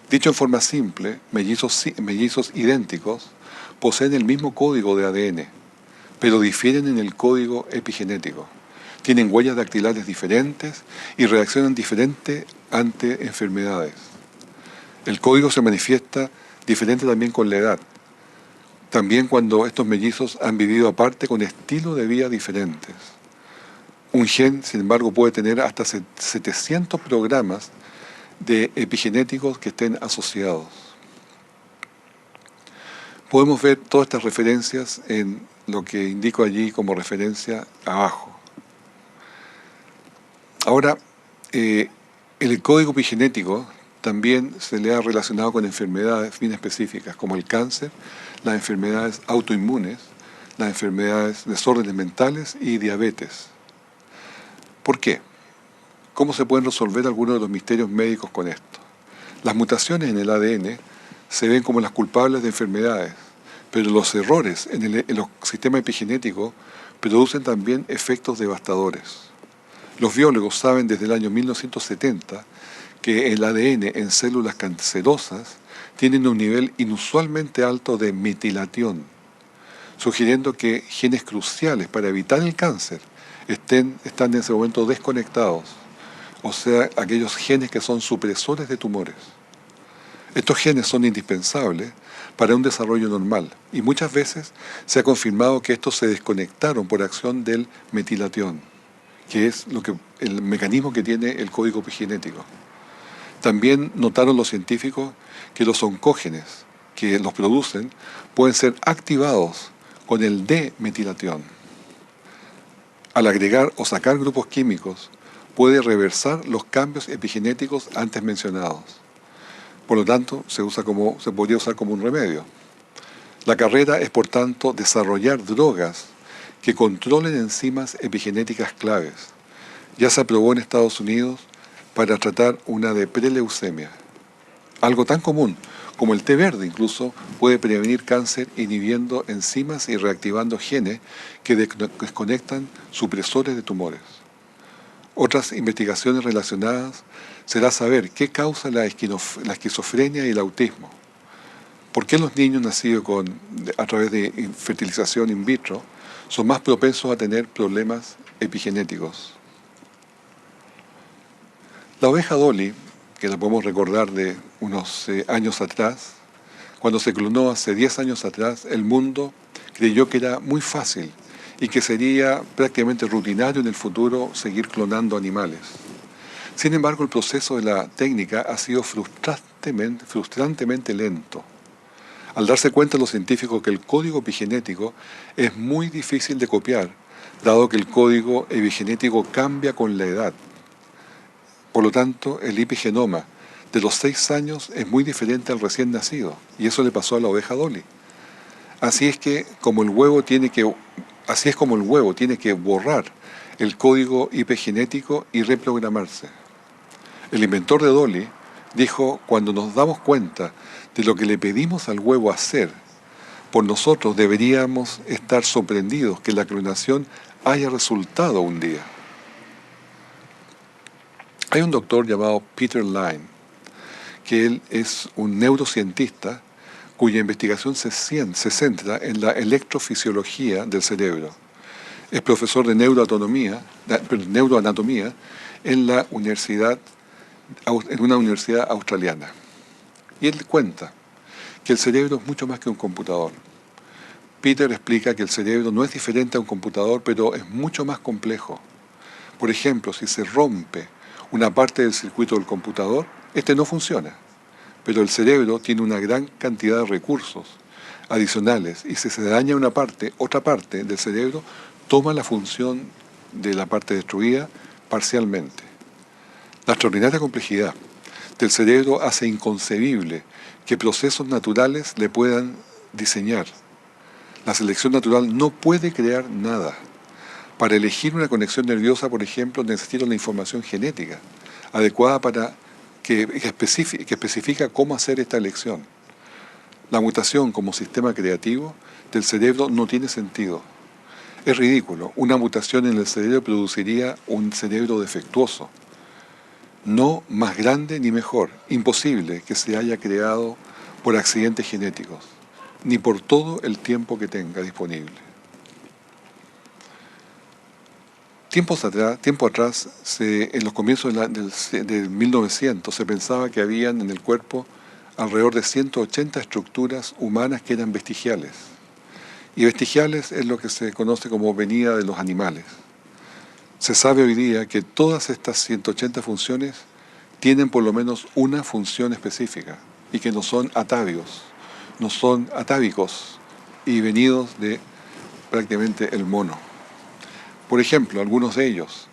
Dicho en forma simple, mellizos idénticos poseen el mismo código de ADN, pero difieren en el código epigenético. Tienen huellas dactilares diferentes y reaccionan diferente ante enfermedades. El código se manifiesta diferente también con la edad. También cuando estos mellizos han vivido aparte con estilos de vida diferentes. Un gen, sin embargo, puede tener hasta 700 programas de epigenéticos que estén asociados. Podemos ver todas estas referencias en lo que indico allí como referencia abajo. Ahora, el código epigenético también se le ha relacionado con enfermedades bien específicas, como el cáncer, las enfermedades autoinmunes, las enfermedades, desórdenes mentales y diabetes. ¿Por qué? ¿Cómo se pueden resolver algunos de los misterios médicos con esto? Las mutaciones en el ADN se ven como las culpables de enfermedades, pero los errores en los sistemas epigenéticos producen también efectos devastadores. Los biólogos saben desde el año 1970 que el ADN en células cancerosas tienen un nivel inusualmente alto de metilatión, sugiriendo que genes cruciales para evitar el cáncer están en ese momento desconectados, o sea, aquellos genes que son supresores de tumores. Estos genes son indispensables para un desarrollo normal y muchas veces se ha confirmado que estos se desconectaron por acción del metilatión, que es el mecanismo que tiene el código epigenético. También notaron los científicos que los oncógenes que los producen pueden ser activados con el D-metilatión. Al agregar o sacar grupos químicos, puede reversar los cambios epigenéticos antes mencionados. Por lo tanto, se podría usar como un remedio. La carrera es, por tanto, desarrollar drogas que controlen enzimas epigenéticas claves. Ya se aprobó en Estados Unidos para tratar una de preleucemia. Algo tan común como el té verde incluso puede prevenir cáncer inhibiendo enzimas y reactivando genes que desconectan supresores de tumores. Otras investigaciones relacionadas será saber qué causa la esquizofrenia y el autismo. ¿Por qué los niños nacidos a través de fertilización in vitro son más propensos a tener problemas epigenéticos? La oveja Dolly, que la podemos recordar de unos años atrás, cuando se clonó hace 10 años atrás, el mundo creyó que era muy fácil y que sería prácticamente rutinario en el futuro seguir clonando animales. Sin embargo, el proceso de la técnica ha sido frustrantemente lento. Al darse cuenta los científicos que el código epigenético es muy difícil de copiar, dado que el código epigenético cambia con la edad. Por lo tanto, el epigenoma de los 6 años es muy diferente al recién nacido, y eso le pasó a la oveja Dolly. Así es como el huevo tiene que borrar el código epigenético y reprogramarse. El inventor de Dolly dijo: cuando nos damos cuenta de lo que le pedimos al huevo hacer, por nosotros deberíamos estar sorprendidos que la clonación haya resultado un día. Hay un doctor llamado Peter Line, que él es un neurocientista cuya investigación se centra en la electrofisiología del cerebro. Es profesor de neuroanatomía en una universidad australiana. Y él cuenta que el cerebro es mucho más que un computador. Peter explica que el cerebro no es diferente a un computador, pero es mucho más complejo. Por ejemplo, si se rompe una parte del circuito del computador, este no funciona. Pero el cerebro tiene una gran cantidad de recursos adicionales y si se daña otra parte del cerebro toma la función de la parte destruida parcialmente. La extraordinaria complejidad del cerebro hace inconcebible que procesos naturales le puedan diseñar. La selección natural no puede crear nada. Para elegir una conexión nerviosa, por ejemplo, necesita una información genética adecuada que especifica cómo hacer esta elección. La mutación como sistema creativo del cerebro no tiene sentido. Es ridículo. Una mutación en el cerebro produciría un cerebro defectuoso. No más grande ni mejor. Imposible que se haya creado por accidentes genéticos, ni por todo el tiempo que tenga disponible. Tiempo atrás, en los comienzos del 1900, se pensaba que habían en el cuerpo alrededor de 180 estructuras humanas que eran vestigiales. Y vestigiales es lo que se conoce como venida de los animales. Se sabe hoy día que todas estas 180 funciones tienen por lo menos una función específica y que no son atávios, no son atávicos y venidos de prácticamente el mono. Por ejemplo, algunos de ellos,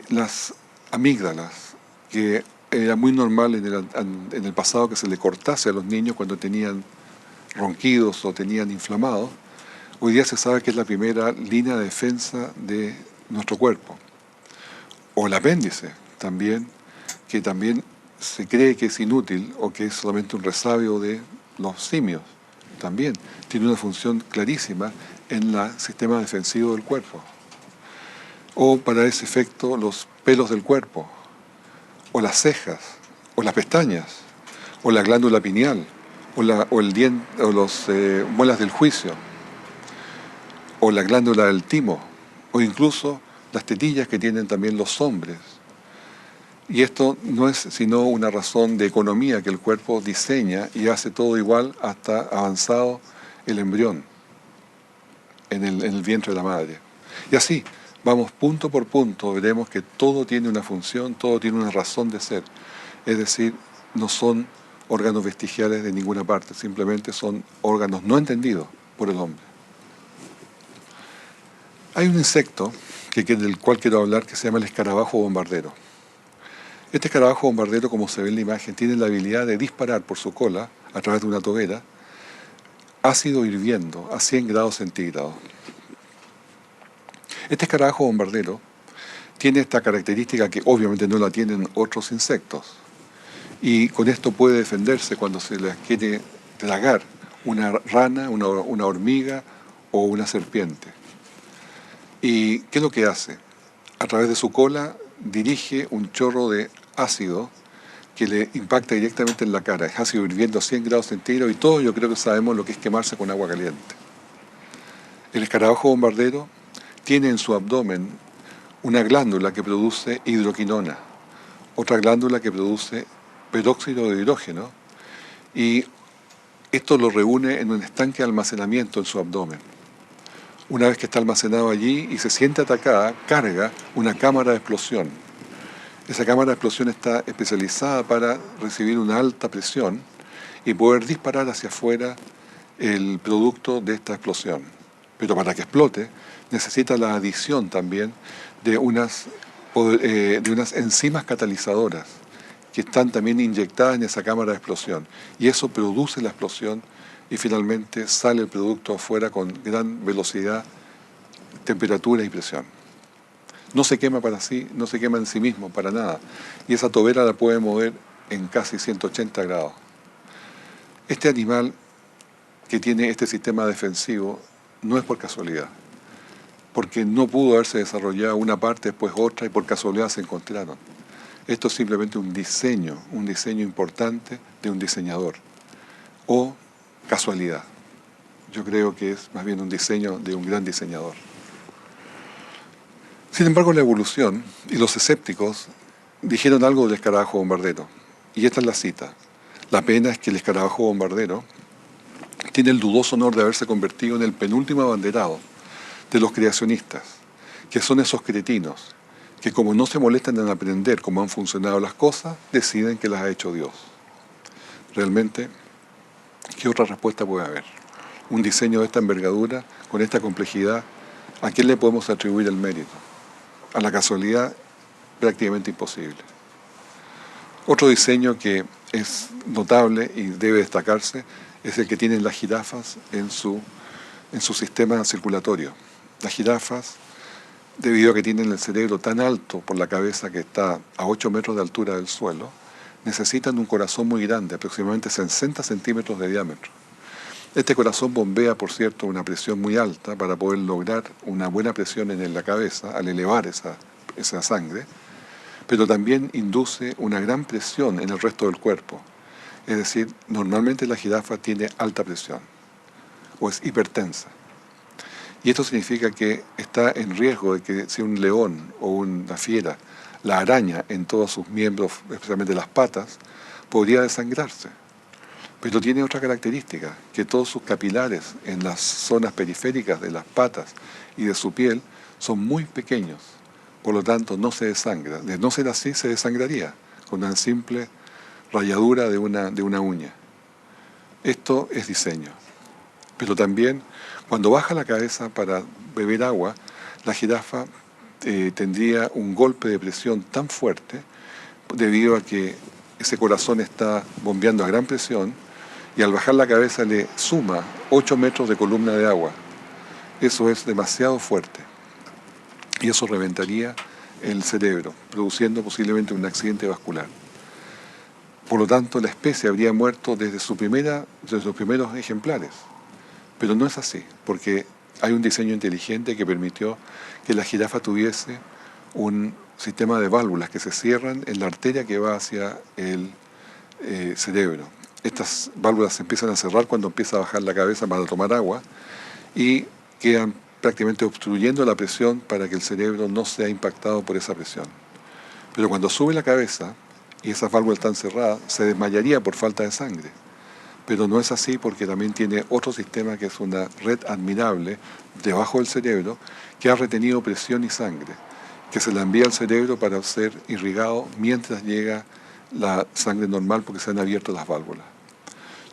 las amígdalas, que era muy normal en el pasado que se le cortase a los niños cuando tenían ronquidos o tenían inflamados, hoy día se sabe que es la primera línea de defensa de nuestro cuerpo. O el apéndice, que también se cree que es inútil o que es solamente un resabio de los simios. También tiene una función clarísima en el sistema defensivo del cuerpo. O para ese efecto los pelos del cuerpo, o las cejas, o las pestañas, o la glándula pineal, o el diente, o las muelas del juicio, o la glándula del timo, o incluso las tetillas que tienen también los hombres. Y esto no es sino una razón de economía que el cuerpo diseña y hace todo igual hasta avanzado el embrión en el vientre de la madre. Y así, vamos punto por punto, veremos que todo tiene una función, todo tiene una razón de ser. Es decir, no son órganos vestigiales de ninguna parte, simplemente son órganos no entendidos por el hombre. Hay un insecto del cual quiero hablar que se llama el escarabajo bombardero. Este escarabajo bombardero, como se ve en la imagen, tiene la habilidad de disparar por su cola, a través de una tobera, ácido hirviendo a 100 grados centígrados. Este escarabajo bombardero tiene esta característica que obviamente no la tienen otros insectos. Y con esto puede defenderse cuando se les quiere tragar una rana, una hormiga o una serpiente. ¿Y qué es lo que hace? A través de su cola dirige un chorro de ácido que le impacta directamente en la cara. Es ácido hirviendo a 100 grados centígrados y todos yo creo que sabemos lo que es quemarse con agua caliente. El escarabajo bombardero tiene en su abdomen una glándula que produce hidroquinona, otra glándula que produce peróxido de hidrógeno, y esto lo reúne en un estanque de almacenamiento en su abdomen. Una vez que está almacenado allí y se siente atacada, carga una cámara de explosión. Esa cámara de explosión está especializada para recibir una alta presión y poder disparar hacia afuera el producto de esta explosión. Pero para que explote necesita la adición también de unas enzimas catalizadoras que están también inyectadas en esa cámara de explosión. Y eso produce la explosión y finalmente sale el producto afuera con gran velocidad, temperatura y presión. No se quema para sí, no se quema en sí mismo, para nada. Y esa tobera la puede mover en casi 180 grados. Este animal que tiene este sistema defensivo no es por casualidad, porque no pudo haberse desarrollado una parte, después otra, y por casualidad se encontraron. Esto es simplemente un diseño importante de un diseñador, o casualidad. Yo creo que es más bien un diseño de un gran diseñador. Sin embargo, la evolución y los escépticos dijeron algo del escarabajo bombardero, y esta es la cita. La pena es que el escarabajo bombardero tiene el dudoso honor de haberse convertido en el penúltimo abanderado de los creacionistas, que son esos cretinos, que como no se molestan en aprender cómo han funcionado las cosas, deciden que las ha hecho Dios. Realmente, ¿qué otra respuesta puede haber? Un diseño de esta envergadura, con esta complejidad, ¿a quién le podemos atribuir el mérito? A la casualidad, prácticamente imposible. Otro diseño que es notable y debe destacarse es el que tienen las jirafas en su sistema circulatorio. Las jirafas, debido a que tienen el cerebro tan alto por la cabeza que está a 8 metros de altura del suelo, necesitan un corazón muy grande, aproximadamente 60 centímetros de diámetro. Este corazón bombea, por cierto, una presión muy alta para poder lograr una buena presión en la cabeza al elevar esa sangre, pero también induce una gran presión en el resto del cuerpo. Es decir, normalmente la jirafa tiene alta presión o es hipertensa. Y esto significa que está en riesgo de que si un león o una fiera la araña en todos sus miembros, especialmente las patas, podría desangrarse. Pero tiene otra característica, que todos sus capilares en las zonas periféricas de las patas y de su piel son muy pequeños, por lo tanto no se desangra. De no ser así, se desangraría con una simple ralladura de una uña. Esto es diseño. Pero también, cuando baja la cabeza para beber agua, la jirafa tendría un golpe de presión tan fuerte debido a que ese corazón está bombeando a gran presión y al bajar la cabeza le suma 8 metros de columna de agua. Eso es demasiado fuerte y eso reventaría el cerebro, produciendo posiblemente un accidente vascular. Por lo tanto, la especie habría muerto desde los primeros ejemplares. Pero no es así, porque hay un diseño inteligente que permitió que la jirafa tuviese un sistema de válvulas que se cierran en la arteria que va hacia el cerebro. Estas válvulas se empiezan a cerrar cuando empieza a bajar la cabeza para tomar agua y quedan prácticamente obstruyendo la presión para que el cerebro no sea impactado por esa presión. Pero cuando sube la cabeza y esas válvulas están cerradas, se desmayaría por falta de sangre. Pero no es así porque también tiene otro sistema que es una red admirable debajo del cerebro que ha retenido presión y sangre, que se la envía al cerebro para ser irrigado mientras llega la sangre normal porque se han abierto las válvulas.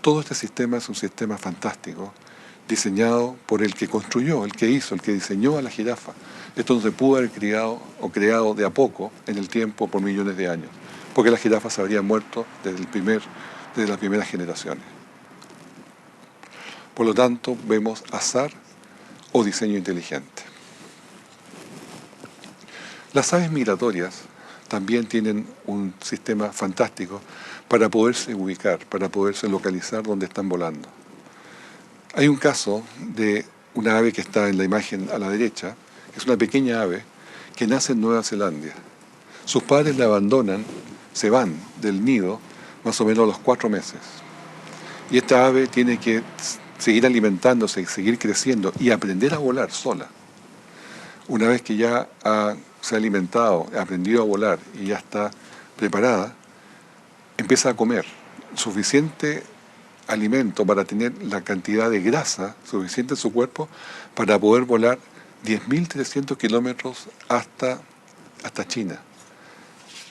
Todo este sistema es un sistema fantástico, diseñado por el que construyó, el que hizo, el que diseñó a la jirafa. Esto no se pudo haber creado de a poco en el tiempo por millones de años, porque las jirafas habrían muerto desde las primeras generaciones. Por lo tanto, vemos azar o diseño inteligente. Las aves migratorias también tienen un sistema fantástico para poderse ubicar, para poderse localizar donde están volando. Hay un caso de una ave que está en la imagen a la derecha, que es una pequeña ave que nace en Nueva Zelanda. Sus padres la abandonan, se van del nido más o menos a los 4 meses. Y esta ave tiene que seguir alimentándose y seguir creciendo y aprender a volar sola. Una vez que ya se ha alimentado, ha aprendido a volar y ya está preparada, empieza a comer suficiente alimento para tener la cantidad de grasa suficiente en su cuerpo para poder volar 10.300 kilómetros hasta China.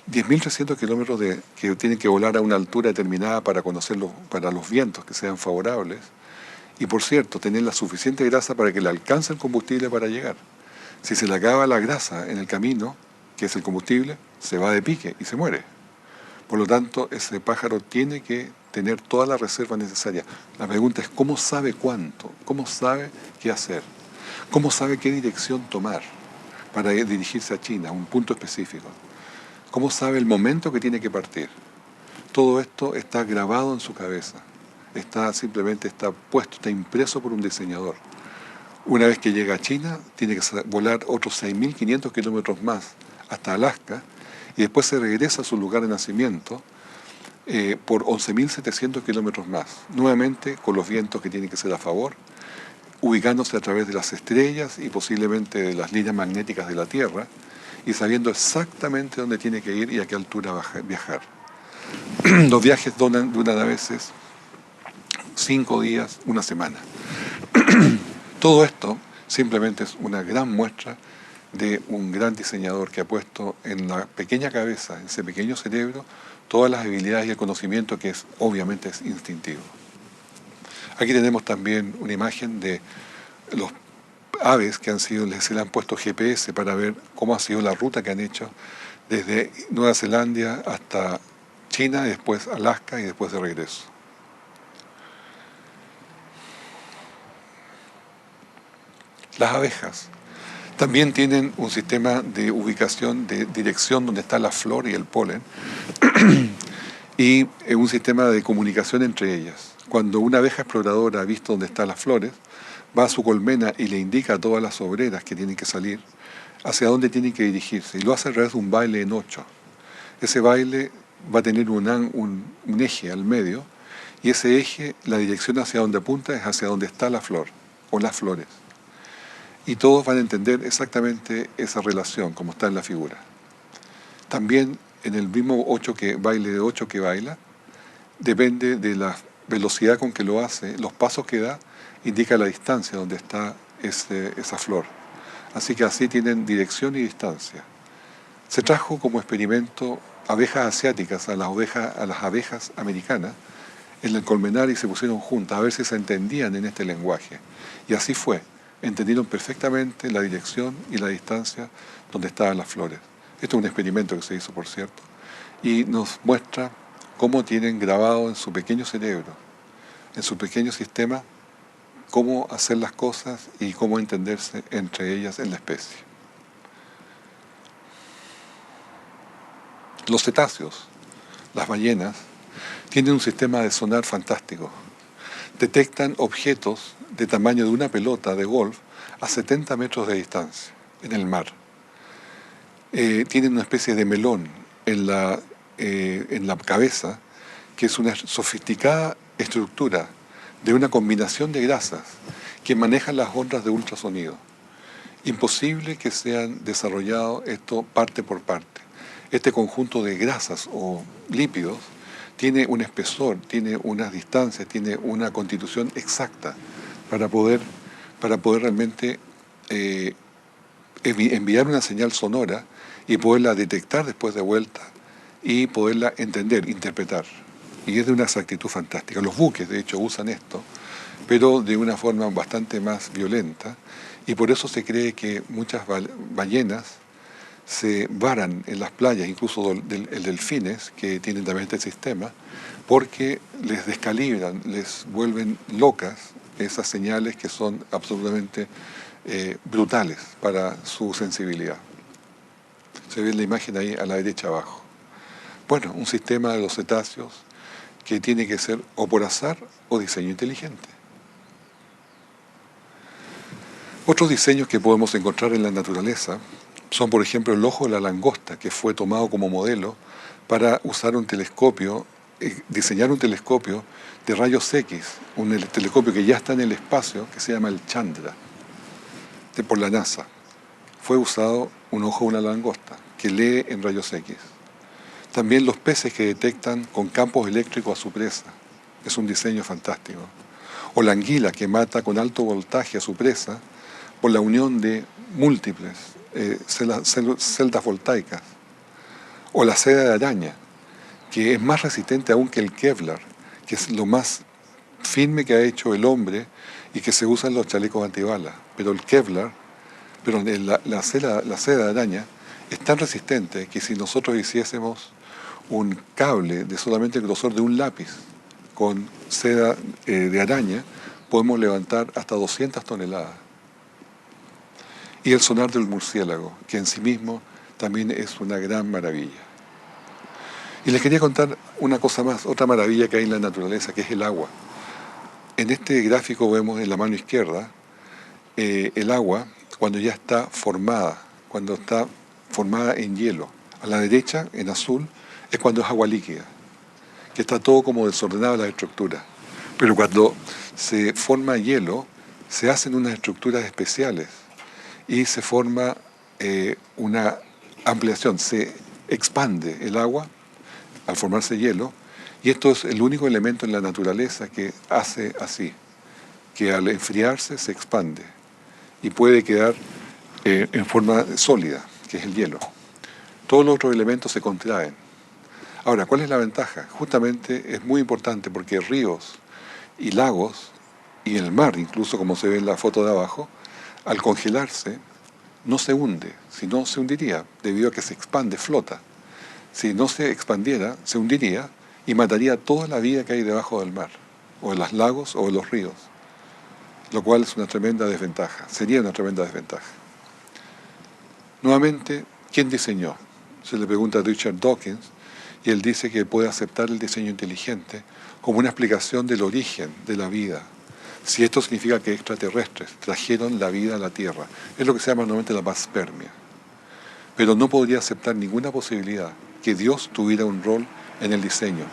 10.300 kilómetros que tienen que volar a una altura determinada para para los vientos que sean favorables. Y por cierto, tener la suficiente grasa para que le alcance el combustible para llegar. Si se le acaba la grasa en el camino, que es el combustible, se va de pique y se muere. Por lo tanto, ese pájaro tiene que tener toda la reserva necesaria. La pregunta es cómo sabe cuánto, cómo sabe qué hacer, cómo sabe qué dirección tomar para dirigirse a China, a un punto específico. ¿Cómo sabe el momento que tiene que partir? Todo esto está grabado en su cabeza. Simplemente está puesto, está impreso por un diseñador. Una vez que llega a China, tiene que volar otros 6.500 kilómetros más hasta Alaska y después se regresa a su lugar de nacimiento por 11.700 kilómetros más. Nuevamente con los vientos que tienen que ser a favor, ubicándose a través de las estrellas y posiblemente de las líneas magnéticas de la Tierra, y sabiendo exactamente dónde tiene que ir y a qué altura viajar. Los viajes duran a veces 5 días, una semana. Todo esto simplemente es una gran muestra de un gran diseñador que ha puesto en la pequeña cabeza, en ese pequeño cerebro, todas las habilidades y el conocimiento que obviamente es instintivo. Aquí tenemos también una imagen de los aves que se le han puesto GPS para ver cómo ha sido la ruta que han hecho desde Nueva Zelanda hasta China, y después Alaska y después de regreso. Las abejas también tienen un sistema de ubicación, de dirección donde está la flor y el polen y un sistema de comunicación entre ellas. Cuando una abeja exploradora ha visto dónde están las flores, va a su colmena y le indica a todas las obreras que tienen que salir hacia dónde tienen que dirigirse, y lo hace a través de un baile en 8. Ese baile va a tener un eje al medio, y ese eje, la dirección hacia donde apunta es hacia donde está la flor o las flores. Y todos van a entender exactamente esa relación como está en la figura. También en el mismo baile de 8 que baila, depende de la velocidad con que lo hace, los pasos que da, indica la distancia donde está esa flor. Así que así tienen dirección y distancia. Se trajo como experimento abejas asiáticas a las abejas americanas en el colmenar y se pusieron juntas a ver si se entendían en este lenguaje. Y así fue. Entendieron perfectamente la dirección y la distancia donde estaban las flores. Esto es un experimento que se hizo, por cierto, y nos muestra cómo tienen grabado en su pequeño cerebro, en su pequeño sistema, cómo hacer las cosas y cómo entenderse entre ellas en la especie. Los cetáceos, las ballenas, tienen un sistema de sonar fantástico. Detectan objetos de tamaño de una pelota de golf a 70 metros de distancia en el mar. Tienen una especie de melón en la cabeza, que es una sofisticada estructura de una combinación de grasas que manejan las ondas de ultrasonido. Imposible que sean desarrollado esto parte por parte. Este conjunto de grasas o lípidos tiene un espesor, tiene unas distancias, tiene una constitución exacta para poder realmente enviar una señal sonora y poderla detectar después de vuelta y poderla entender, interpretar. Y es de una exactitud fantástica. Los buques, de hecho, usan esto, pero de una forma bastante más violenta, y por eso se cree que muchas ballenas se varan en las playas, incluso delfines, que tienen también este sistema, porque les descalibran, les vuelven locas esas señales que son absolutamente brutales para su sensibilidad. Se ve la imagen ahí a la derecha abajo. Bueno, un sistema de los cetáceos que tiene que ser o por azar o diseño inteligente. Otros diseños que podemos encontrar en la naturaleza son, por ejemplo, el ojo de la langosta, que fue tomado como modelo para usar un telescopio, diseñar un telescopio de rayos X, un telescopio que ya está en el espacio, que se llama el Chandra, por la NASA. Fue usado un ojo de una langosta, que lee en rayos X. También los peces que detectan con campos eléctricos a su presa. Es un diseño fantástico. O la anguila que mata con alto voltaje a su presa por la unión de múltiples celdas voltaicas. O la seda de araña, que es más resistente aún que el Kevlar, que es lo más firme que ha hecho el hombre y que se usa en los chalecos antibalas. Pero el Kevlar, pero la seda de araña, es tan resistente que si nosotros hiciésemos un cable de solamente el grosor de un lápiz con seda de araña, podemos levantar hasta 200 toneladas. Y el sonar del murciélago, que en sí mismo también es una gran maravilla. Y les quería contar una cosa más, otra maravilla que hay en la naturaleza, que es el agua. En este gráfico vemos en la mano izquierda el agua cuando ya está formada, cuando está formada en hielo. A la derecha, en azul, es cuando es agua líquida, que está todo como desordenado la estructura. Pero cuando se forma hielo, se hacen unas estructuras especiales y se forma una ampliación, se expande el agua al formarse hielo, y esto es el único elemento en la naturaleza que hace así, que al enfriarse se expande y puede quedar en forma sólida, que es el hielo. Todos los otros elementos se contraen. Ahora, ¿cuál es la ventaja? Justamente es muy importante porque ríos y lagos y el mar, incluso como se ve en la foto de abajo, al congelarse no se hunde, si no se hundiría, debido a que se expande, flota. Si no se expandiera, se hundiría y mataría toda la vida que hay debajo del mar, o de los lagos o de los ríos, lo cual es una tremenda desventaja, sería una tremenda desventaja. Nuevamente, ¿quién diseñó? Se le pregunta a Richard Dawkins, y él dice que puede aceptar el diseño inteligente como una explicación del origen de la vida. Si esto significa que extraterrestres trajeron la vida a la Tierra, es lo que se llama normalmente la panspermia. Pero no podría aceptar ninguna posibilidad que Dios tuviera un rol en el diseño,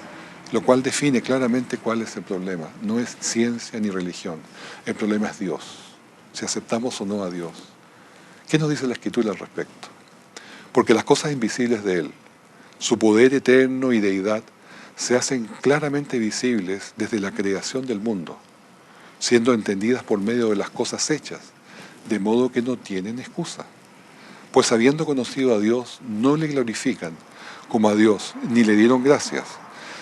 lo cual define claramente cuál es el problema. No es ciencia ni religión, el problema es Dios, si aceptamos o no a Dios. ¿Qué nos dice la Escritura al respecto? Porque las cosas invisibles de Él, su poder eterno y deidad, se hacen claramente visibles desde la creación del mundo, siendo entendidas por medio de las cosas hechas, de modo que no tienen excusa. Pues habiendo conocido a Dios, no le glorifican como a Dios, ni le dieron gracias,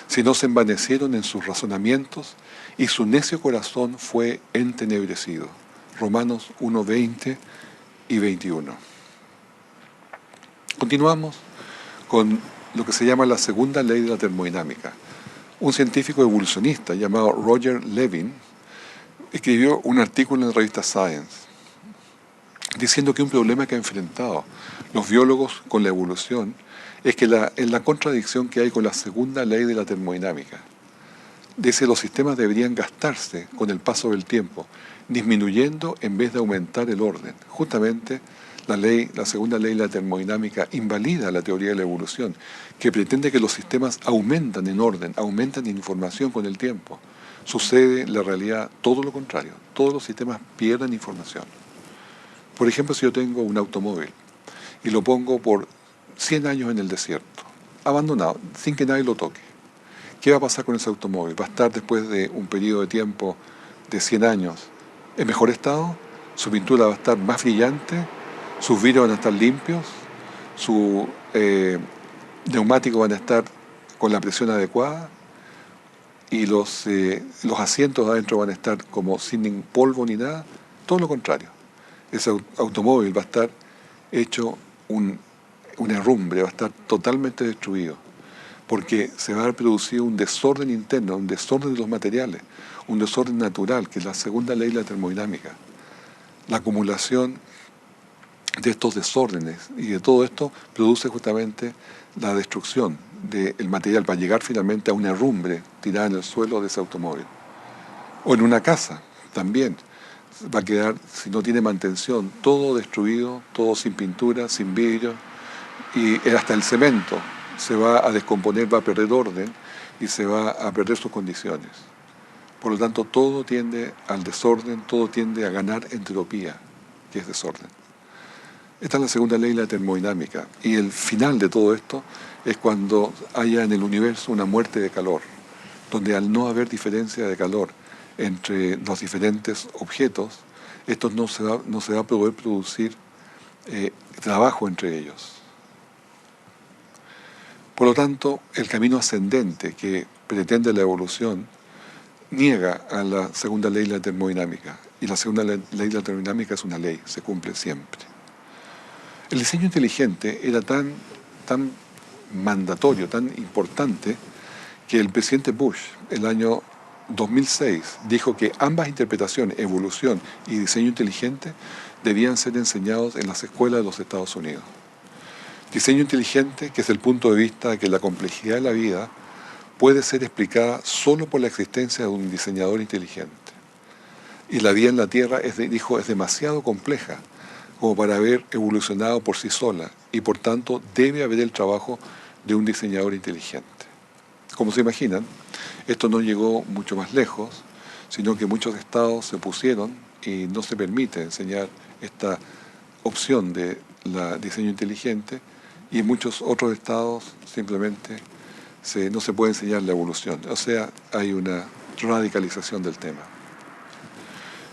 sino se envanecieron en sus razonamientos, y su necio corazón fue entenebrecido. Romanos 1:20 y 21. Continuamos con lo que se llama la segunda ley de la termodinámica. Un científico evolucionista llamado Roger Levin escribió un artículo en la revista Science diciendo que un problema que han enfrentado los biólogos con la evolución es que en la contradicción que hay con la segunda ley de la termodinámica. Dice, los sistemas deberían gastarse con el paso del tiempo, disminuyendo en vez de aumentar el orden. Justamente la segunda ley de la termodinámica invalida la teoría de la evolución, que pretende que los sistemas aumentan en orden, aumentan en información con el tiempo. Sucede en la realidad todo lo contrario, todos los sistemas pierden información. Por ejemplo, si yo tengo un automóvil y lo pongo por 100 años en el desierto, abandonado, sin que nadie lo toque, ¿qué va a pasar con ese automóvil? ¿Va a estar después de un periodo de tiempo de 100 años en mejor estado? ¿Su pintura va a estar más brillante? ¿Sus vidrios van a estar limpios? ¿Sus neumáticos van a estar con la presión adecuada? ¿Y los asientos adentro van a estar como sin polvo ni nada? Todo lo contrario. Ese automóvil va a estar hecho un herrumbre, va a estar totalmente destruido, porque se va a haber producido un desorden interno, un desorden de los materiales, un desorden natural, que es la segunda ley de la termodinámica. La acumulación de estos desórdenes y de todo esto produce justamente la destrucción del material para llegar finalmente a una herrumbre tirada en el suelo de ese automóvil. O en una casa también va a quedar, si no tiene mantención, todo destruido, todo sin pintura, sin vidrio, y hasta el cemento se va a descomponer, va a perder orden y se va a perder sus condiciones. Por lo tanto, todo tiende al desorden, todo tiende a ganar entropía, que es desorden. Esta es la segunda ley de la termodinámica. Y el final de todo esto es cuando haya en el universo una muerte de calor, donde al no haber diferencia de calor entre los diferentes objetos, esto no se va a poder producir trabajo entre ellos. Por lo tanto, el camino ascendente que pretende la evolución niega a la segunda ley de la termodinámica. Y la segunda ley de la termodinámica es una ley, se cumple siempre. El diseño inteligente era tan mandatorio, tan importante, que el presidente Bush, el año 2006, dijo que ambas interpretaciones, evolución y diseño inteligente, debían ser enseñados en las escuelas de los Estados Unidos. Diseño inteligente, que es el punto de vista de que la complejidad de la vida puede ser explicada solo por la existencia de un diseñador inteligente. Y la vida en la Tierra, dijo, es demasiado compleja como para haber evolucionado por sí sola, y por tanto debe haber el trabajo de un diseñador inteligente. Como se imaginan, esto no llegó mucho más lejos, sino que muchos estados se opusieron y no se permite enseñar esta opción de diseño inteligente, y en muchos otros estados simplemente no se puede enseñar la evolución. O sea, hay una radicalización del tema.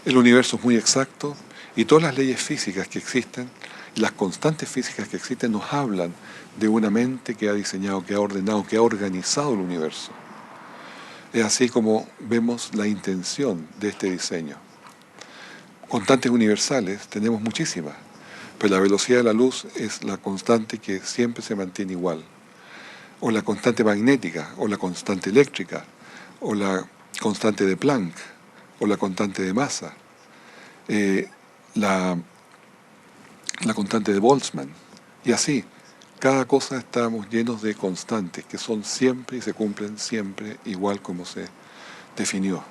El universo es muy exacto y todas las leyes físicas que existen, las constantes físicas que existen, nos hablan de una mente que ha diseñado, que ha ordenado, que ha organizado el universo. Es así como vemos la intención de este diseño. Constantes universales tenemos muchísimas, pero la velocidad de la luz es la constante que siempre se mantiene igual. O la constante magnética, o la constante eléctrica, o la constante de Planck, o la constante de masa, la constante de Boltzmann, y así. Cada cosa estamos llenos de constantes que son siempre y se cumplen siempre igual como se definió.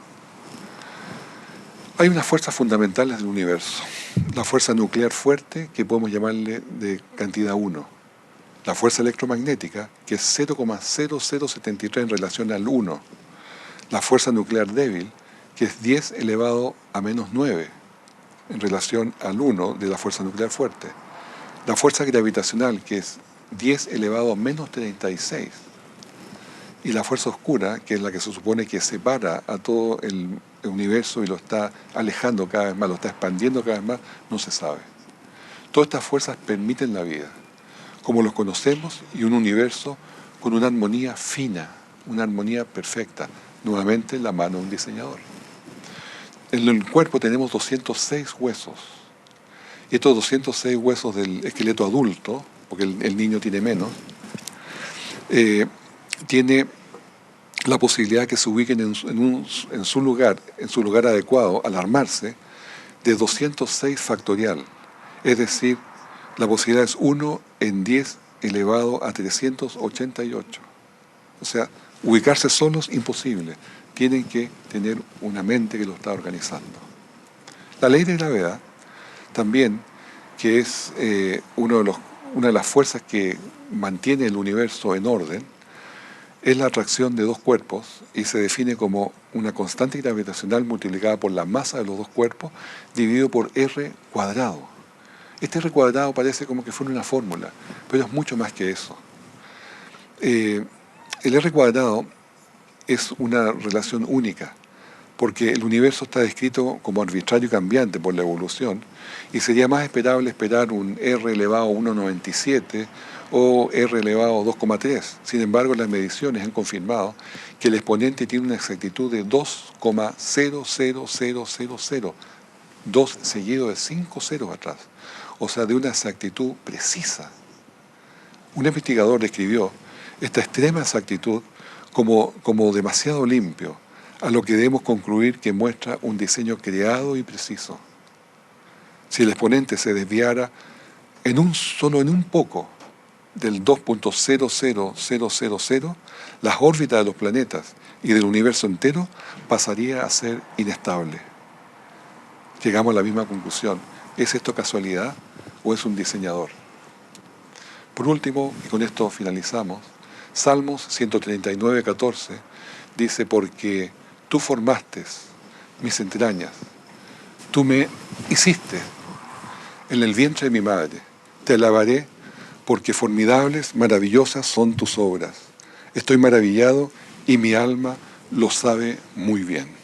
Hay unas fuerzas fundamentales del universo. La fuerza nuclear fuerte, que podemos llamarle de cantidad 1. La fuerza electromagnética, que es 0,0073 en relación al 1. La fuerza nuclear débil, que es 10 elevado a menos 9 en relación al 1 de la fuerza nuclear fuerte. La fuerza gravitacional, que es 10 elevado a menos 36. Y la fuerza oscura, que es la que se supone que separa a todo el universo y lo está alejando cada vez más, lo está expandiendo cada vez más, no se sabe. Todas estas fuerzas permiten la vida, como los conocemos, y un universo con una armonía fina, una armonía perfecta, nuevamente la mano de un diseñador. En el cuerpo tenemos 206 huesos. Y estos 206 huesos del esqueleto adulto, porque el niño tiene menos, tiene la posibilidad que se ubiquen en su lugar adecuado al armarse, de 206 factorial. Es decir, la posibilidad es 1 en 10 elevado a 388. O sea, ubicarse solos imposible. Tienen que tener una mente que lo está organizando. La ley de gravedad también, que es una de las fuerzas que mantiene el universo en orden, es la atracción de dos cuerpos y se define como una constante gravitacional multiplicada por la masa de los dos cuerpos dividido por r cuadrado. Este r cuadrado parece como que fuera una fórmula, pero es mucho más que eso. El r cuadrado es una relación única, porque el universo está descrito como arbitrario y cambiante por la evolución, y sería más esperable esperar un r elevado a 1,97 o r elevado a 2,3. Sin embargo, las mediciones han confirmado que el exponente tiene una exactitud de 2,00000, 2 seguido de 5 ceros atrás, o sea, de una exactitud precisa. Un investigador describió esta extrema exactitud como demasiado limpio, a lo que debemos concluir que muestra un diseño creado y preciso. Si el exponente se desviara solo en un poco del 2.00000, las órbitas de los planetas y del universo entero pasaría a ser inestable. Llegamos a la misma conclusión. ¿Es esto casualidad o es un diseñador? Por último, y con esto finalizamos, Salmos 139:14 dice: porque tú formaste mis entrañas, tú me hiciste en el vientre de mi madre. Te alabaré porque formidables, maravillosas son tus obras. Estoy maravillado y mi alma lo sabe muy bien.